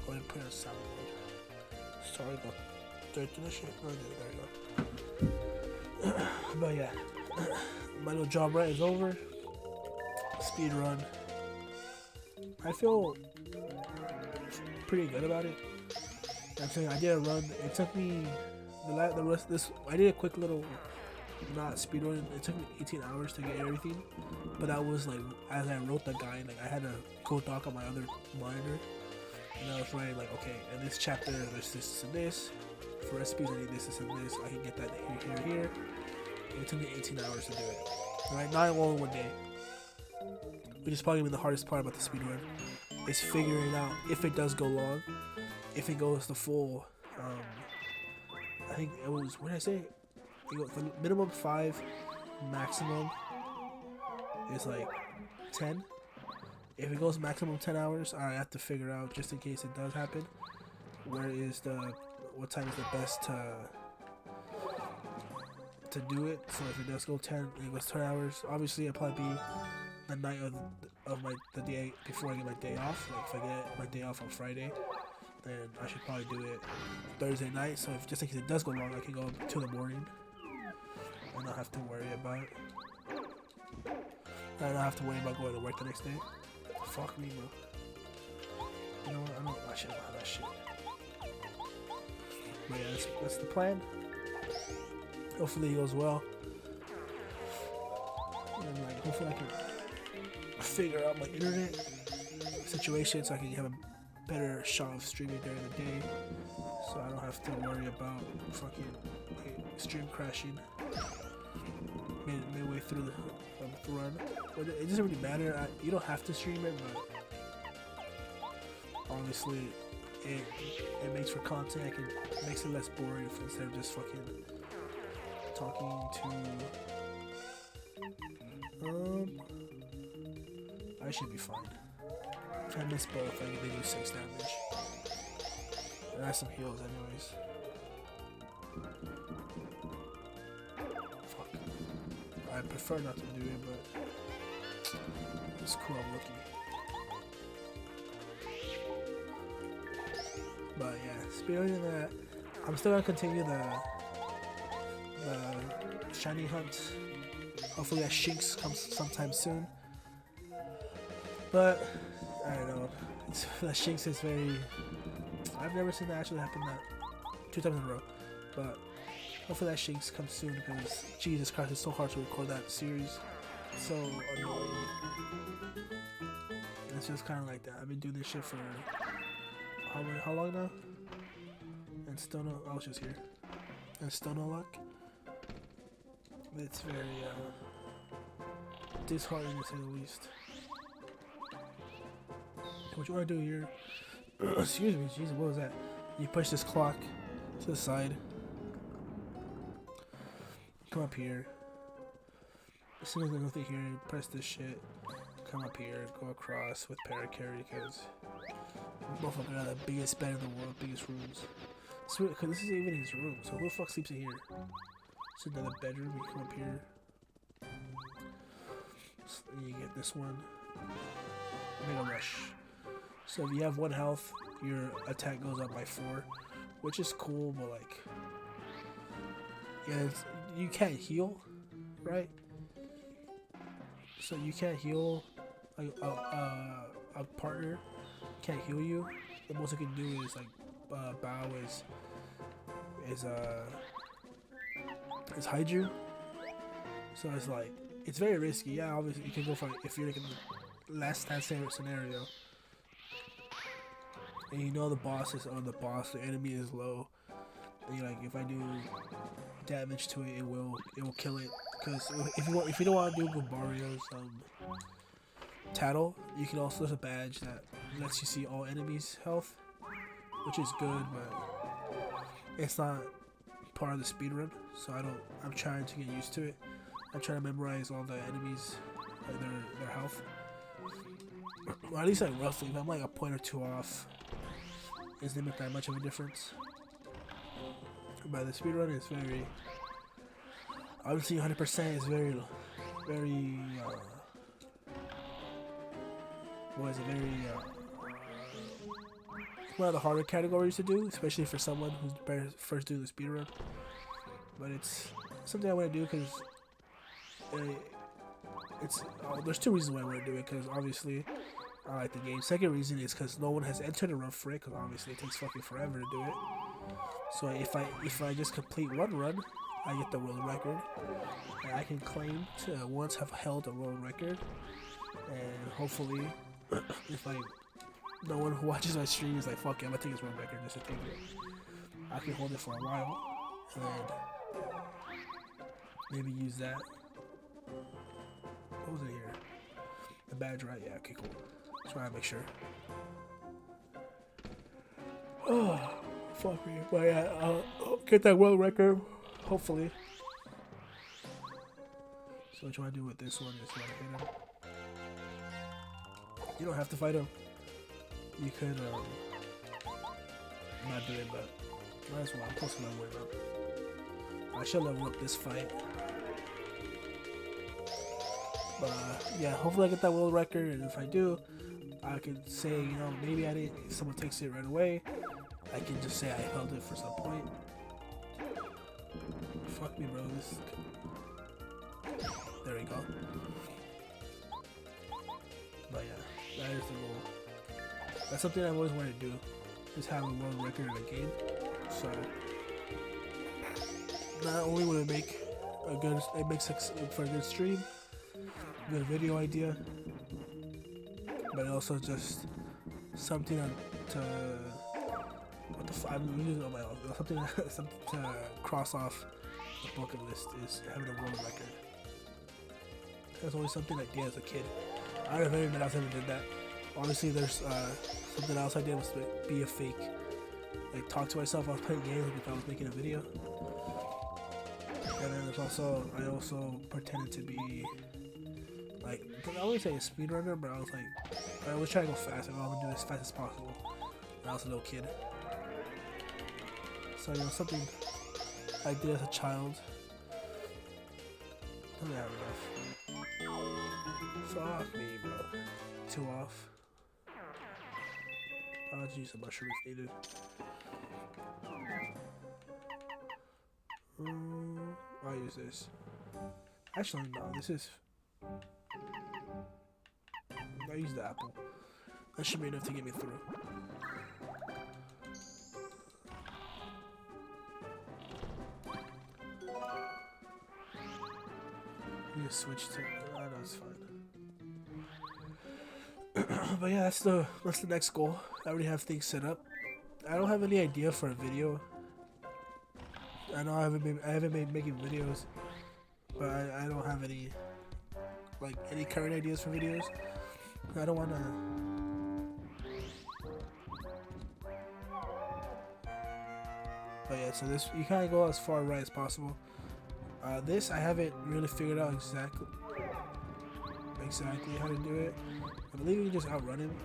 ahead and put it on silent mode. Sorry about dirt in the shit. Oh, there you go. But yeah, my little job right is over. Speed run. I feel pretty good about it. I'm saying I did a run. It took me the rest. I did a quick little. Not speedrun. It took me 18 hours to get everything, but that was like as I wrote the guide. Like I had a code doc on my other monitor, and I was writing like, okay, in this chapter there's this and this. For recipes, I need this and this. I can get that here. And it took me 18 hours to do it. Right, not all in one day. Which is probably the hardest part about the speedrun, is figuring out if it does go long, if it goes the full. I think it was, what did I say? You go, the minimum 5, maximum is like 10. If it goes maximum 10 hours, I have to figure out, just in case it does happen, what time is the best to do it. So if it does go 10, it goes 10 hours. Obviously, it'll probably be the night of the day before I get my day off. Like if I get my day off on Friday, then I should probably do it Thursday night. So if just in case it does go long, I can go till the morning. I don't have to worry about going to work the next day. Fuck me, bro. You know what? I shouldn't have that shit. But yeah, that's the plan. Hopefully it goes well. And like, hopefully I can figure out my internet situation so I can have a better shot of streaming during the day. So I don't have to worry about fucking stream crashing midway through the run. But it doesn't really matter. You don't have to stream it, but obviously it makes for content. It makes it less boring instead of just fucking talking to. I should be fine. If I miss both, they do 6 damage. And that's some heals, anyways. Fuck. I prefer not to do it, but it's cool. I'm lucky. But yeah, speaking that, I'm still gonna continue the shiny hunt. Hopefully that Shinx comes sometime soon. But I don't know. That Shinx is very. I've never seen that actually happen that 2 times in a row. But hopefully that Shinx comes soon, because Jesus Christ, it's so hard to record that series. It's so annoying. And it's just kind of like that. I've been doing this shit for how long now? And still no. I was just here. And still no luck. It's very disheartening to say the least. What you want to do here? Excuse me, Jesus, what was that? You push this clock to the side. Come up here. As soon as there's nothing here, press this shit. Come up here, go across with paracarry because both of them are the biggest bed in the world, biggest rooms. So, cause this is even his room, so who the fuck sleeps in here? It's another bedroom. You come up here. So you get this one. Mega rush. So if you have 1 health, your attack goes up by 4, which is cool, but like, yeah, you can't heal, right? So you can't heal a partner. Can't heal you. The most it can do is like bow is hide you. So it's like it's very risky. Yeah, obviously you can go for if you're like in the last stand scenario. And you know the boss is on the boss, the enemy is low. And you're like, if I do damage to it, it will kill it. Because if you don't want to do Barbario's tattle, you can also there's a badge that lets you see all enemies' health, which is good, but it's not part of the speedrun. So I'm trying to get used to it. I'm trying to memorize all the enemies, like their health. Or at least like roughly. If I'm like a point or 2 off, it doesn't make that much of a difference. But the speedrun is very, obviously 100% is very one of the harder categories to do, especially for someone who's first doing the speedrun. But it's something I want to do because there's 2 reasons why I want to do it. Because obviously I like the game. Second reason is because no one has entered a run for it. Because obviously it takes fucking forever to do it. So if I just complete 1 run, I get the world record, and I can claim to once have held a world record. And hopefully, if no one who watches my stream is like, fuck it, I'm gonna take this world record just to take it, I can hold it for a while, and then maybe use that. What was it here? The badge, right? Yeah, okay, cool. Just try to make sure. Oh, fuck me. But yeah, I'll get that world record, hopefully. So what you want to do with this one is you want to hit him. You don't have to fight him. You could not do it, but might as well. I'm close to leveling up. I should level up this fight. But yeah, hopefully I get that world record, and if I do, I can say, you know, maybe I didn't. If someone takes it right away, I can just say I held it for some point. Fuck me, bro. There we go. But yeah, that is the goal. That's something I've always wanted to do, is have a world record in a game. So not only will it make it makes for a good stream, good video idea, but also just something to I'm using on my own. Something to cross off the bucket list is having a world record. That's always something I did as a kid. I don't know if anyone else ever did that. Obviously, there's something else I did was to be a fake, like talk to myself. I was playing games like if I was making a video. And then there's also I also pretended to be like I wouldn't say a speedrunner, but I was like I was trying to go fast. I'm gonna do this as fast as possible. When I was a little kid. So you know something I did as a child. I don't have enough. Fuck me, bro. 2 off. I'll just use a mushroom if needed. I'll use this. Actually, no, this is. I'll use the apple. That should be enough to get me through. I'm gonna switch to. I know it's fine. But yeah, that's the next goal. I already have things set up. I don't have any idea for a video. I know I haven't been making videos, but I don't have any like any current ideas for videos. I don't want to. But yeah, so this you kind of go as far right as possible. This I haven't really figured out exactly how to do it. I believe you can just outrun him,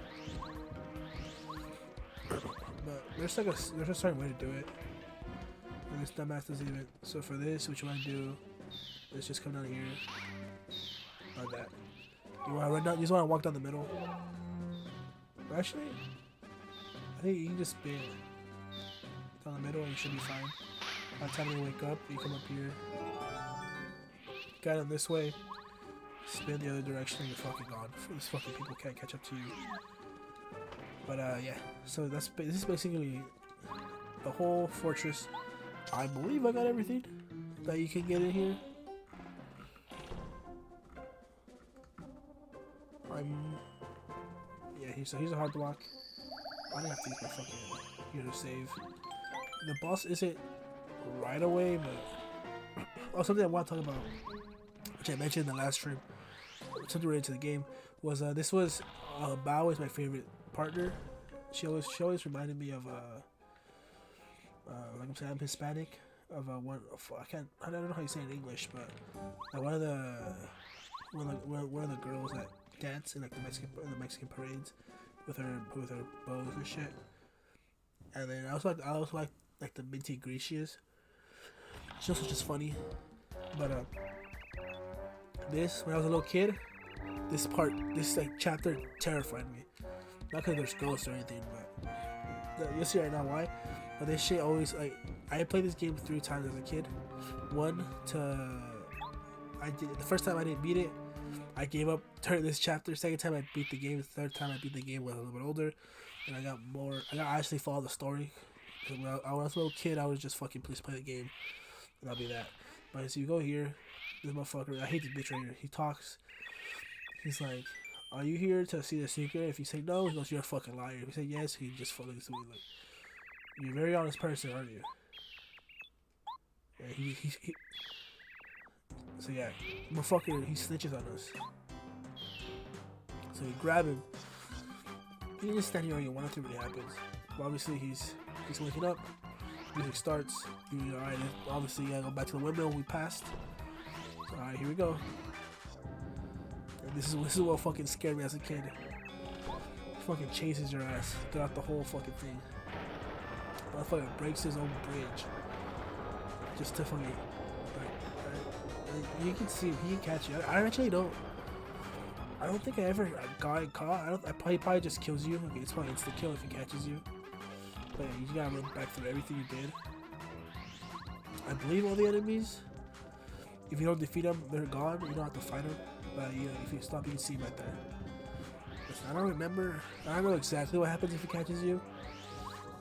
but there's a certain way to do it. And this dumbass doesn't even. So for this, what you want to do is just come down here, like that. You want to run down. You just want to walk down the middle. Actually, I think you can just spin down the middle and you should be fine. By the time you wake up, you come up here, guide them this way, spin the other direction, and you're fucking gone. These fucking people can't catch up to you. But yeah, so this is basically the whole fortress. I believe I got everything that you can get in here. Yeah, so here's a hard block. I didn't have to use my fucking here to save. The boss isn't right away, but oh, something I want to talk about, which I mentioned in the last stream, something related to the game, was this was Bao is my favorite partner. She always reminded me of like I'm saying, I'm Hispanic. Of I don't know how you say it in English, but one of the girls that dance in like the Mexican parades with her bows and shit. And then I also like the Minty Grecias. She's also just funny. But this when I was a little kid, this like chapter terrified me. Not because there's ghosts or anything, but you'll see right now why. But this shit always like I played this game 3 times as a kid. The first time I didn't beat it, I gave up. Turned this chapter. Second time I beat the game. The third time I beat the game when I was a little bit older, and I got actually follow the story. When I was a little kid, I was just fucking please play the game, and I'll be that. But so you go here, this motherfucker. I hate this bitch right here. He talks. He's like, "Are you here to see the secret?" If you say no, he goes, "You're a fucking liar." If you say yes, he just fucking looks at me like, "You're a very honest person, aren't you?" Yeah, he so yeah, motherfucker, he snitches on us. So we grab him. You can just stand here all you want, nothing really happens. But obviously he's waking up. Music starts. Alright, obviously you gotta go back to the window we passed. So alright, here we go. And this is what fucking scared me as a kid. He fucking chases your ass throughout the whole fucking thing. Motherfucker breaks his own bridge. Just to fucking you can see he can catch you. I actually don't. I don't think I ever got caught. He probably just kills you. Okay, it's probably insta kill if he catches you. But yeah, you gotta run back through everything you did. I believe all the enemies, if you don't defeat them, they're gone. You don't have to fight them. But yeah, if you stop, you can see them right there. Listen, I don't remember. I don't know exactly what happens if he catches you.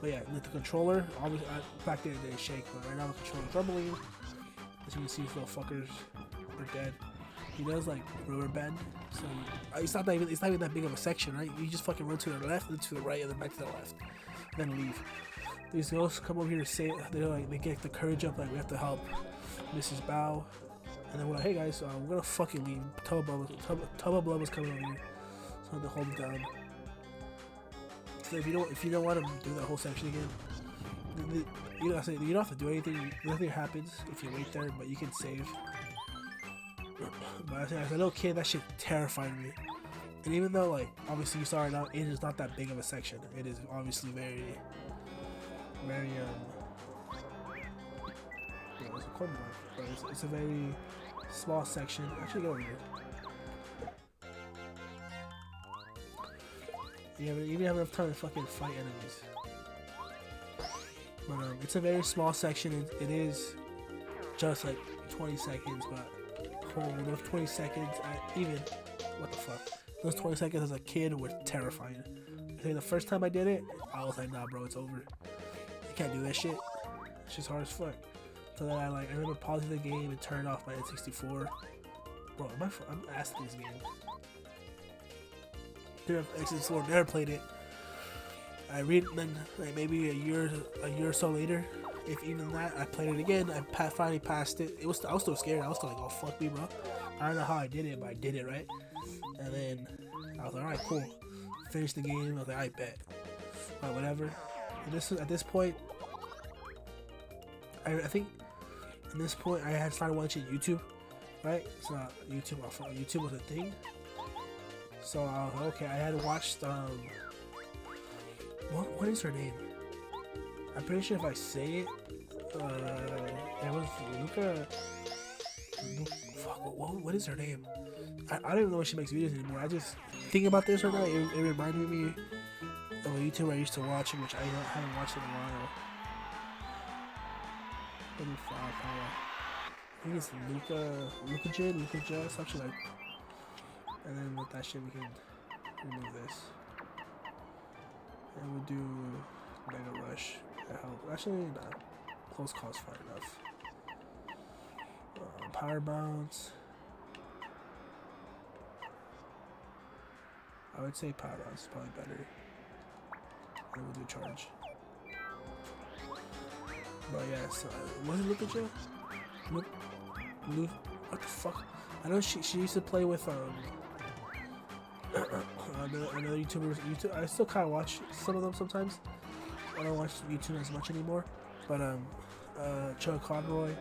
But yeah, with the controller, obviously, back then it didn't shake, but right now the controller's rumbling. As you can see, these little fuckers are dead. He does like rubber band, so it's not even that big of a section, right? You just fucking run to the left, then to the right, and then back to the left, then leave. These girls come over here to say they get the courage up, like we have to help Mrs. Bao, and then we're like, hey guys, we're gonna fucking leave. Tub of Blood was coming over here, so I had to hold it down. So if you don't want to do that whole section again, you don't have to do anything. Nothing happens if you wait there, but you can save. But as a little kid, that shit terrified me. And even though, like, obviously you saw it now, it is not that big of a section. It is obviously very, very it's a corner block, but it's a very small section. Actually, go over here. You even have enough time to fucking fight enemies. But it's a very small section. It is just like 20 seconds, but those 20 seconds, what the fuck? Those 20 seconds as a kid were terrifying. I think the first time I did it, I was like, nah, bro, it's over. I can't do that shit. It's just hard as fuck. So then I remember pausing the game and turning off my N64. Bro, I'm ass at this game. N64, never played it. I read then like maybe a year or so later, if even that, I played it again. I finally passed it. I was still scared. I was still like, oh fuck me, bro. I don't know how I did it, but I did it, right? And then I was like, all right, cool. Finished the game. I was like, I bet. But whatever. And at this point, I think at this point I had started watching YouTube, right? So YouTube was a thing. So okay, I had watched what is her name? I'm pretty sure if I say it, it was Luca. Fuck, what is her name? I don't even know if she makes videos anymore. I just thinking about this right now. It reminded me of a YouTuber I used to watch, which I haven't watched in a while. Let me find I think it's Luca J, something like. And then with that shit, we can remove this, and we'll do Mega Rush. That help. Actually, nah. Close call's fine enough. Power Bounce. I would say Power Bounce is probably better. And we'll do Charge. But yeah, so was it Luca Joe? What the fuck? I know she used to play with another YouTuber. I still kind of watch some of them sometimes. I don't watch YouTube as much anymore. But Chuck Conroy,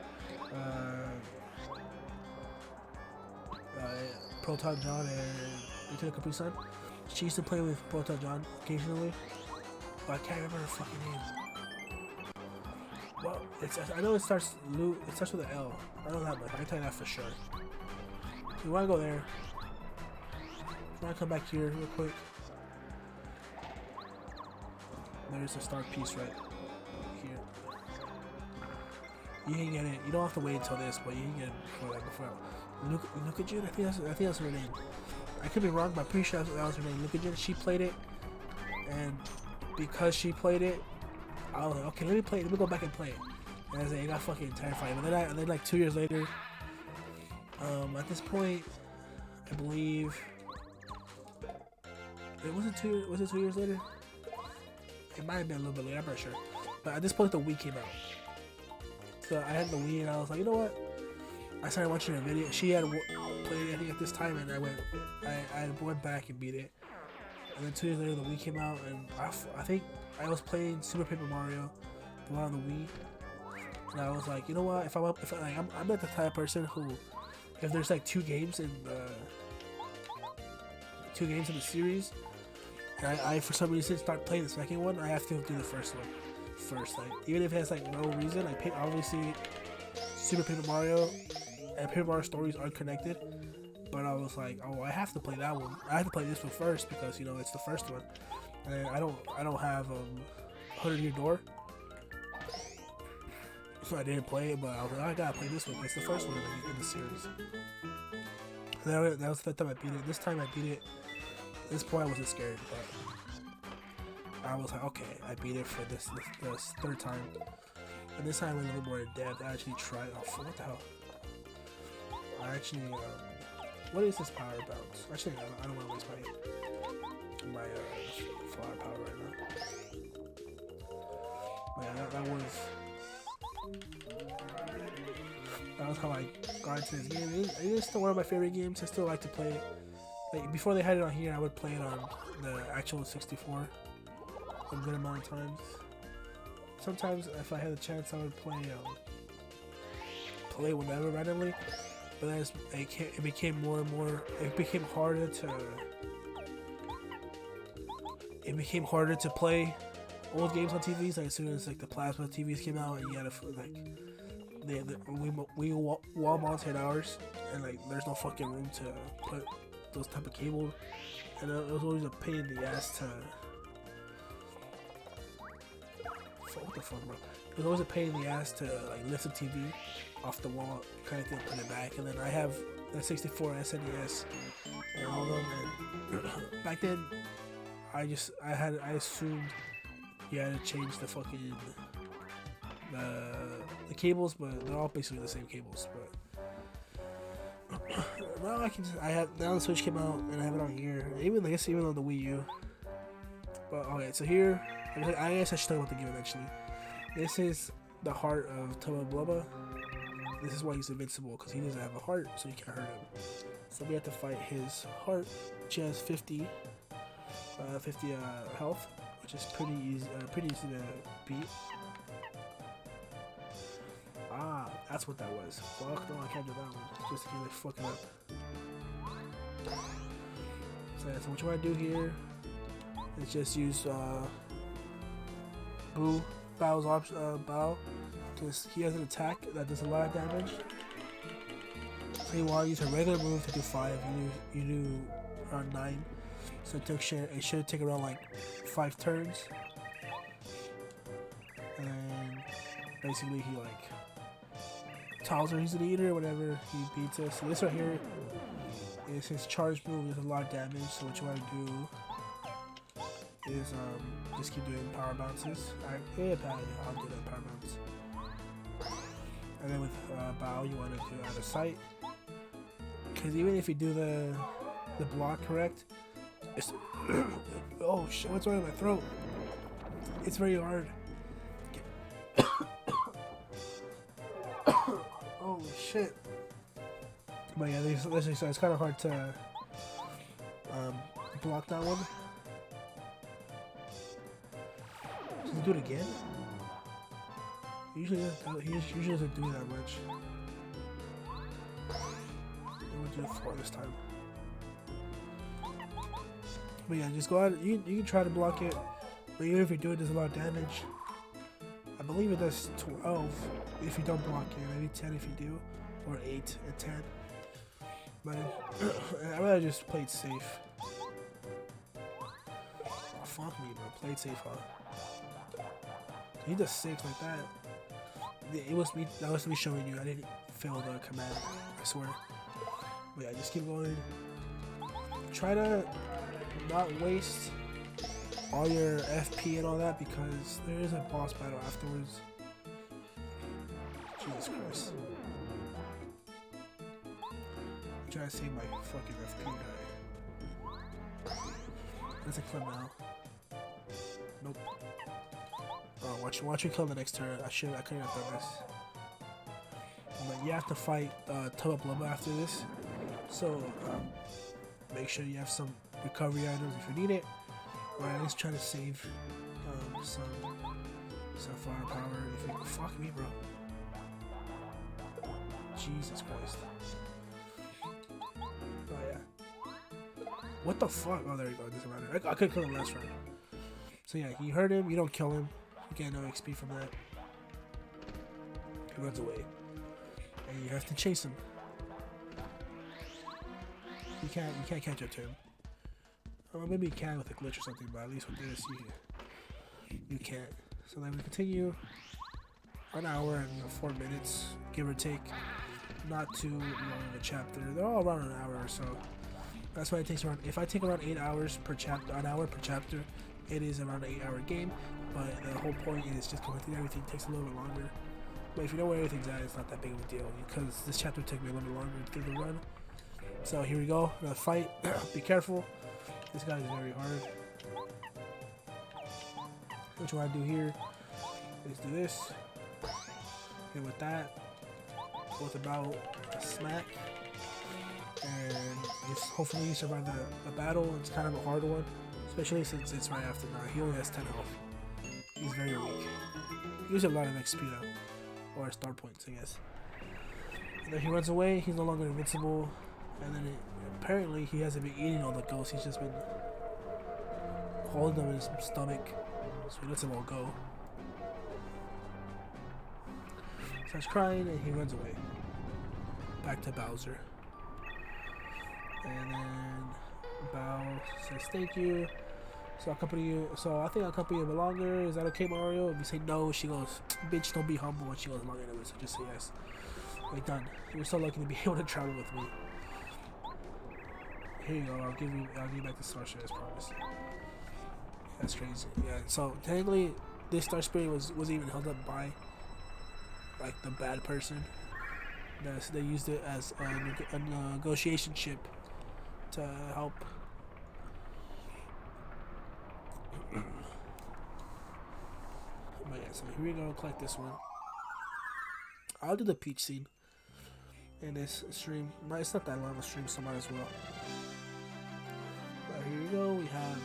Proton John, and Lieutenant Capri Sun. She used to play with Proton John occasionally, but I can't remember her fucking name. Well, I know it starts with an L. I know that much. I can tell you that for sure. You wanna go there? You wanna come back here real quick? There's a start piece right here. You can get it. You don't have to wait until this, but you can get it before that. Look at you. I think that's her name. I could be wrong, but I'm pretty sure that was her name. Look at you. She played it, and because she played it, I was like, okay, let me play it. Let me go back and play it. And I was like, it got fucking terrifying. But then like 2 years later, at this point, I believe was it 2 years later? It might have been a little bit later. I'm not sure. But at this point, the Wii came out. So I had the Wii, and I was like, you know what? I started watching her video. She had played it, I think, at this time, and I went back and beat it. And then 2 years later, the Wii came out, and I think I was playing Super Paper Mario, the one on the Wii. And I was like, you know what? I'm not the type of person who, if there's like two games in the series, and I for some reason start playing the second one, I have to do the first one first. Like, even if it has like no reason, like obviously Super Paper Mario and Paper Mario stories aren't connected, but I was like, oh, I have to play that one. I have to play this one first because, you know, it's the first one. And I don't have 100-Year Door, so I didn't play it. But I was like, I gotta play this one. It's the first one in the series. And that was the time I beat it. This time I beat it. At this point I wasn't scared, but I was like, okay, I beat it for this third time. And this time I went a little more in depth. I actually tried. Oh, what the hell? I actually, what is this power bounce? Actually, I don't want to waste my flower power right now. But yeah, that was how I got into this game. It is still one of my favorite games. I still like to play it. Like, before they had it on here, I would play it on the actual 64 a good amount of times. Sometimes, if I had the chance, I would play whenever randomly. But then it became more and more. It became harder to play old games on TVs. Like, as soon as like the plasma TVs came out, and you had to we wall mounted ours, and like there's no fucking room to put those type of cables, and it was always a pain in the ass to. What the fuck, bro? It was always a pain in the ass to like lift the TV off the wall, kind of thing, put it back. And then I have the 64 SNES and all of them. And back then, I assumed you had to change the fucking the cables, but they're all basically the same cables. But now the Switch came out and I have it on here. Even on the Wii U. But okay, so here. I guess I should talk about the game eventually. This is the heart of Tubba Blubba. This is why he's invincible, because he doesn't have a heart, so you can't hurt him. So we have to fight his heart, which has 50 health, which is pretty easy to beat. Ah, that's what that was. Fuck, no, I can't do that one. Just to get like fucking up. So that's what you want to do here. Is just use Blue Bow's Bow, because he has an attack that does a lot of damage. So you want to use a regular move to do 5. You do around 9. So it should take around like 5 turns. And then basically he like tells her he's an eater or whatever, he beats us. So this right here is his charge move, does a lot of damage. So what you want to do is just keep doing power bounces. Alright, I'll do that power bounce. And then with Bow, you want to do out of sight. Because even if you do the block correct, it's oh shit, what's wrong with my throat? It's very hard. Holy shit. But yeah, so it's kind of hard to block that one. Does he do it again? He usually doesn't do that much. We'll do 4 this time. But yeah, just go out. You can try to block it, but even if you do it, does a lot of damage. I believe it does 12 if you don't block it, maybe 10 if you do, or 8 and 10. But I'd rather just play it safe. Oh, fuck me, bro. Play it safe, huh? He does 6 like that. It was me. That was me showing you. I didn't fail the command. I swear. But yeah, just keep going. Try to not waste all your FP and all that, because there is a boss battle afterwards. Jesus Christ. I'm trying to save my fucking FP guy. That's a clip now. Nope. Oh, watch me kill the next turn. I couldn't have done this. But you have to fight Tubba Blubba after this. So make sure you have some recovery items if you need it, or at least try to save some firepower if you fuck me, bro. Jesus Christ. Oh yeah. What the fuck? Oh, there you go. It doesn't matter. I could kill him last round. So yeah, you hurt him. You don't kill him. You get no XP from that. He runs away, and you have to chase him. You can't catch up to him. Or maybe you can with a glitch or something, but at least with this you can't. So then we continue an hour and 4 minutes, give or take. Not too long of a chapter. They're all around an hour or so. That's why it takes around. If I take around 8 hours per chapter, an hour per chapter, it is around an 8-hour game. But the whole point is just collecting everything takes a little bit longer. But if you know where everything's at, it's not that big of a deal, because this chapter took me a little bit longer to do the run. So here we go, another fight. Be careful. This guy is very hard. What you want to do here is do this. Hit with that. With about a smack. And just hopefully you survive the battle. It's kind of a hard one, especially since it's right after now. He only has 10 health. He's very weak. He uses a lot of XP though, or star points, I guess. And then he runs away. He's no longer invincible. And then apparently he hasn't been eating all the ghosts. He's just been holding them in his stomach, so he lets them all go. Starts crying and he runs away. Back to Bowser. And then Bow says thank you. So I'll accompany you. So I think I'll accompany you a bit longer. Is that okay, Mario? If you say no, she goes, bitch, don't be humble. And she goes, long anyway, so just say yes. We're done. You're so lucky to be able to travel with me. Here you go. I'll give you back the Star Spirit as promised. That's crazy. Yeah. So technically, this Star Spirit was even held up by like the bad person. They used it as a negotiation chip to help. But yeah, so here we go. Collect this one. I'll do the Peach scene in this stream. It's not that long of a stream, so might as well. But here we go. We have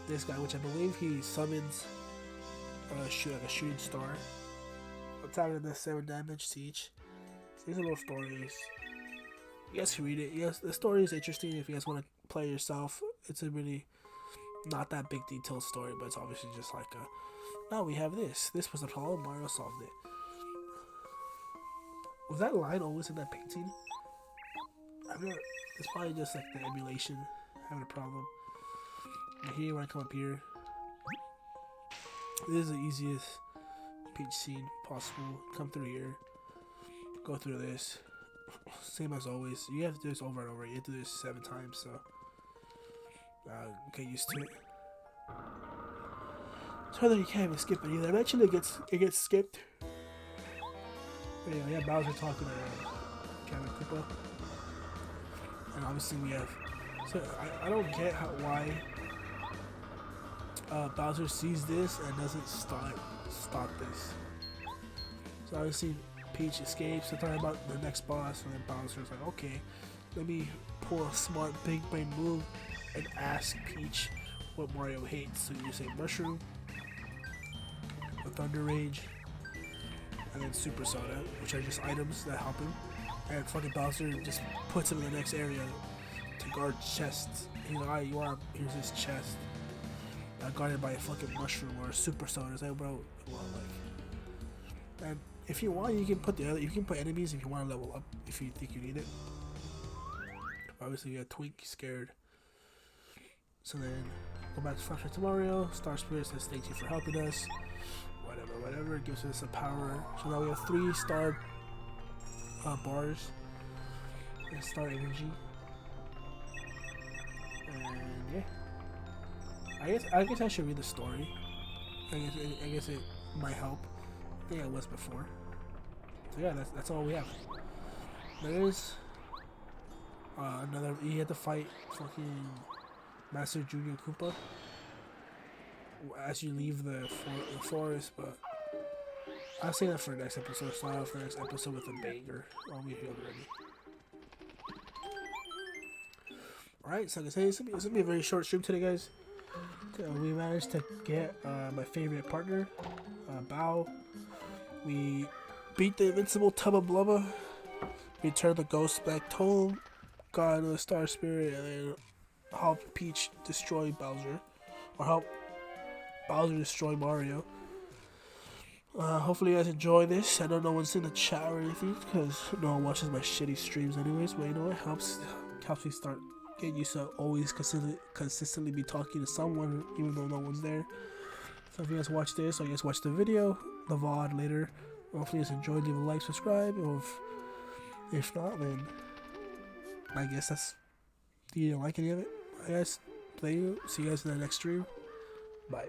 this guy, which I believe he summons like a shooting star. Attacking the 7 damage to each. These are little stories. You guys can read it. Yes, the story is interesting if you guys want to play yourself. It's a really not that big detailed story, but it's obviously just like a. Now we have this. This was the problem. Mario solved it. Was that line always in that painting? I mean, it's probably just like the emulation having a problem. And here, when I come up here, this is the easiest Peach scene possible. Come through here, go through this. Same as always. You have to do this over and over. You have to do this 7 times, so get used to it. So that you can't even skip it either. Eventually, it gets skipped. But anyway, yeah, Bowser talking to Kevin Koopa, and obviously we have. So I don't get why Bowser sees this and doesn't stop this. So obviously Peach escapes. They're talking about the next boss, and then Bowser's like, okay, let me pull a smart big brain move and ask Peach what Mario hates. So you say Mushroom, the Thunder Rage, and then Super Soda, which are just items that help him. And fucking Bowser just puts him in the next area to guard chests. He's like, alright, here's this chest. Guarded by a fucking mushroom or a Super Soda. It's like, bro, well, like. And if you want, you can put enemies if you want to level up, if you think you need it. Obviously, you got Twink scared. So then, go back to Flashback to Mario. Star Spirit says, thank you for helping us. Whatever, gives us a power. So now we have 3 star bars and star energy. And yeah, I guess I should read the story. I guess it might help. I think it was before. So yeah, that's all we have. There is another. You have to fight fucking Master Junior Koopa as you leave the forest, but I'll say that for the next episode. Start off the next episode with a banger. I'll be healed already. Alright, so like I say, it's gonna be a very short stream today, guys. We managed to get my favorite partner, Bao. We beat the Invincible Tubba Blubba. We turned the ghost back home. Got another Star Spirit, and then helped Peach destroy Bowser, or help Bowser destroy Mario. Hopefully you guys enjoy this. I don't know what's in the chat or anything, because no one watches my shitty streams anyways, but you know, it helps me start getting used to always consistently be talking to someone, even though no one's there. So if you guys watch this, or you guys watch the video, the VOD later, hopefully you guys enjoy, leave a like, subscribe, or if not, then I guess that's, you didn't like any of it. I guess, see you guys in the next stream. Bye.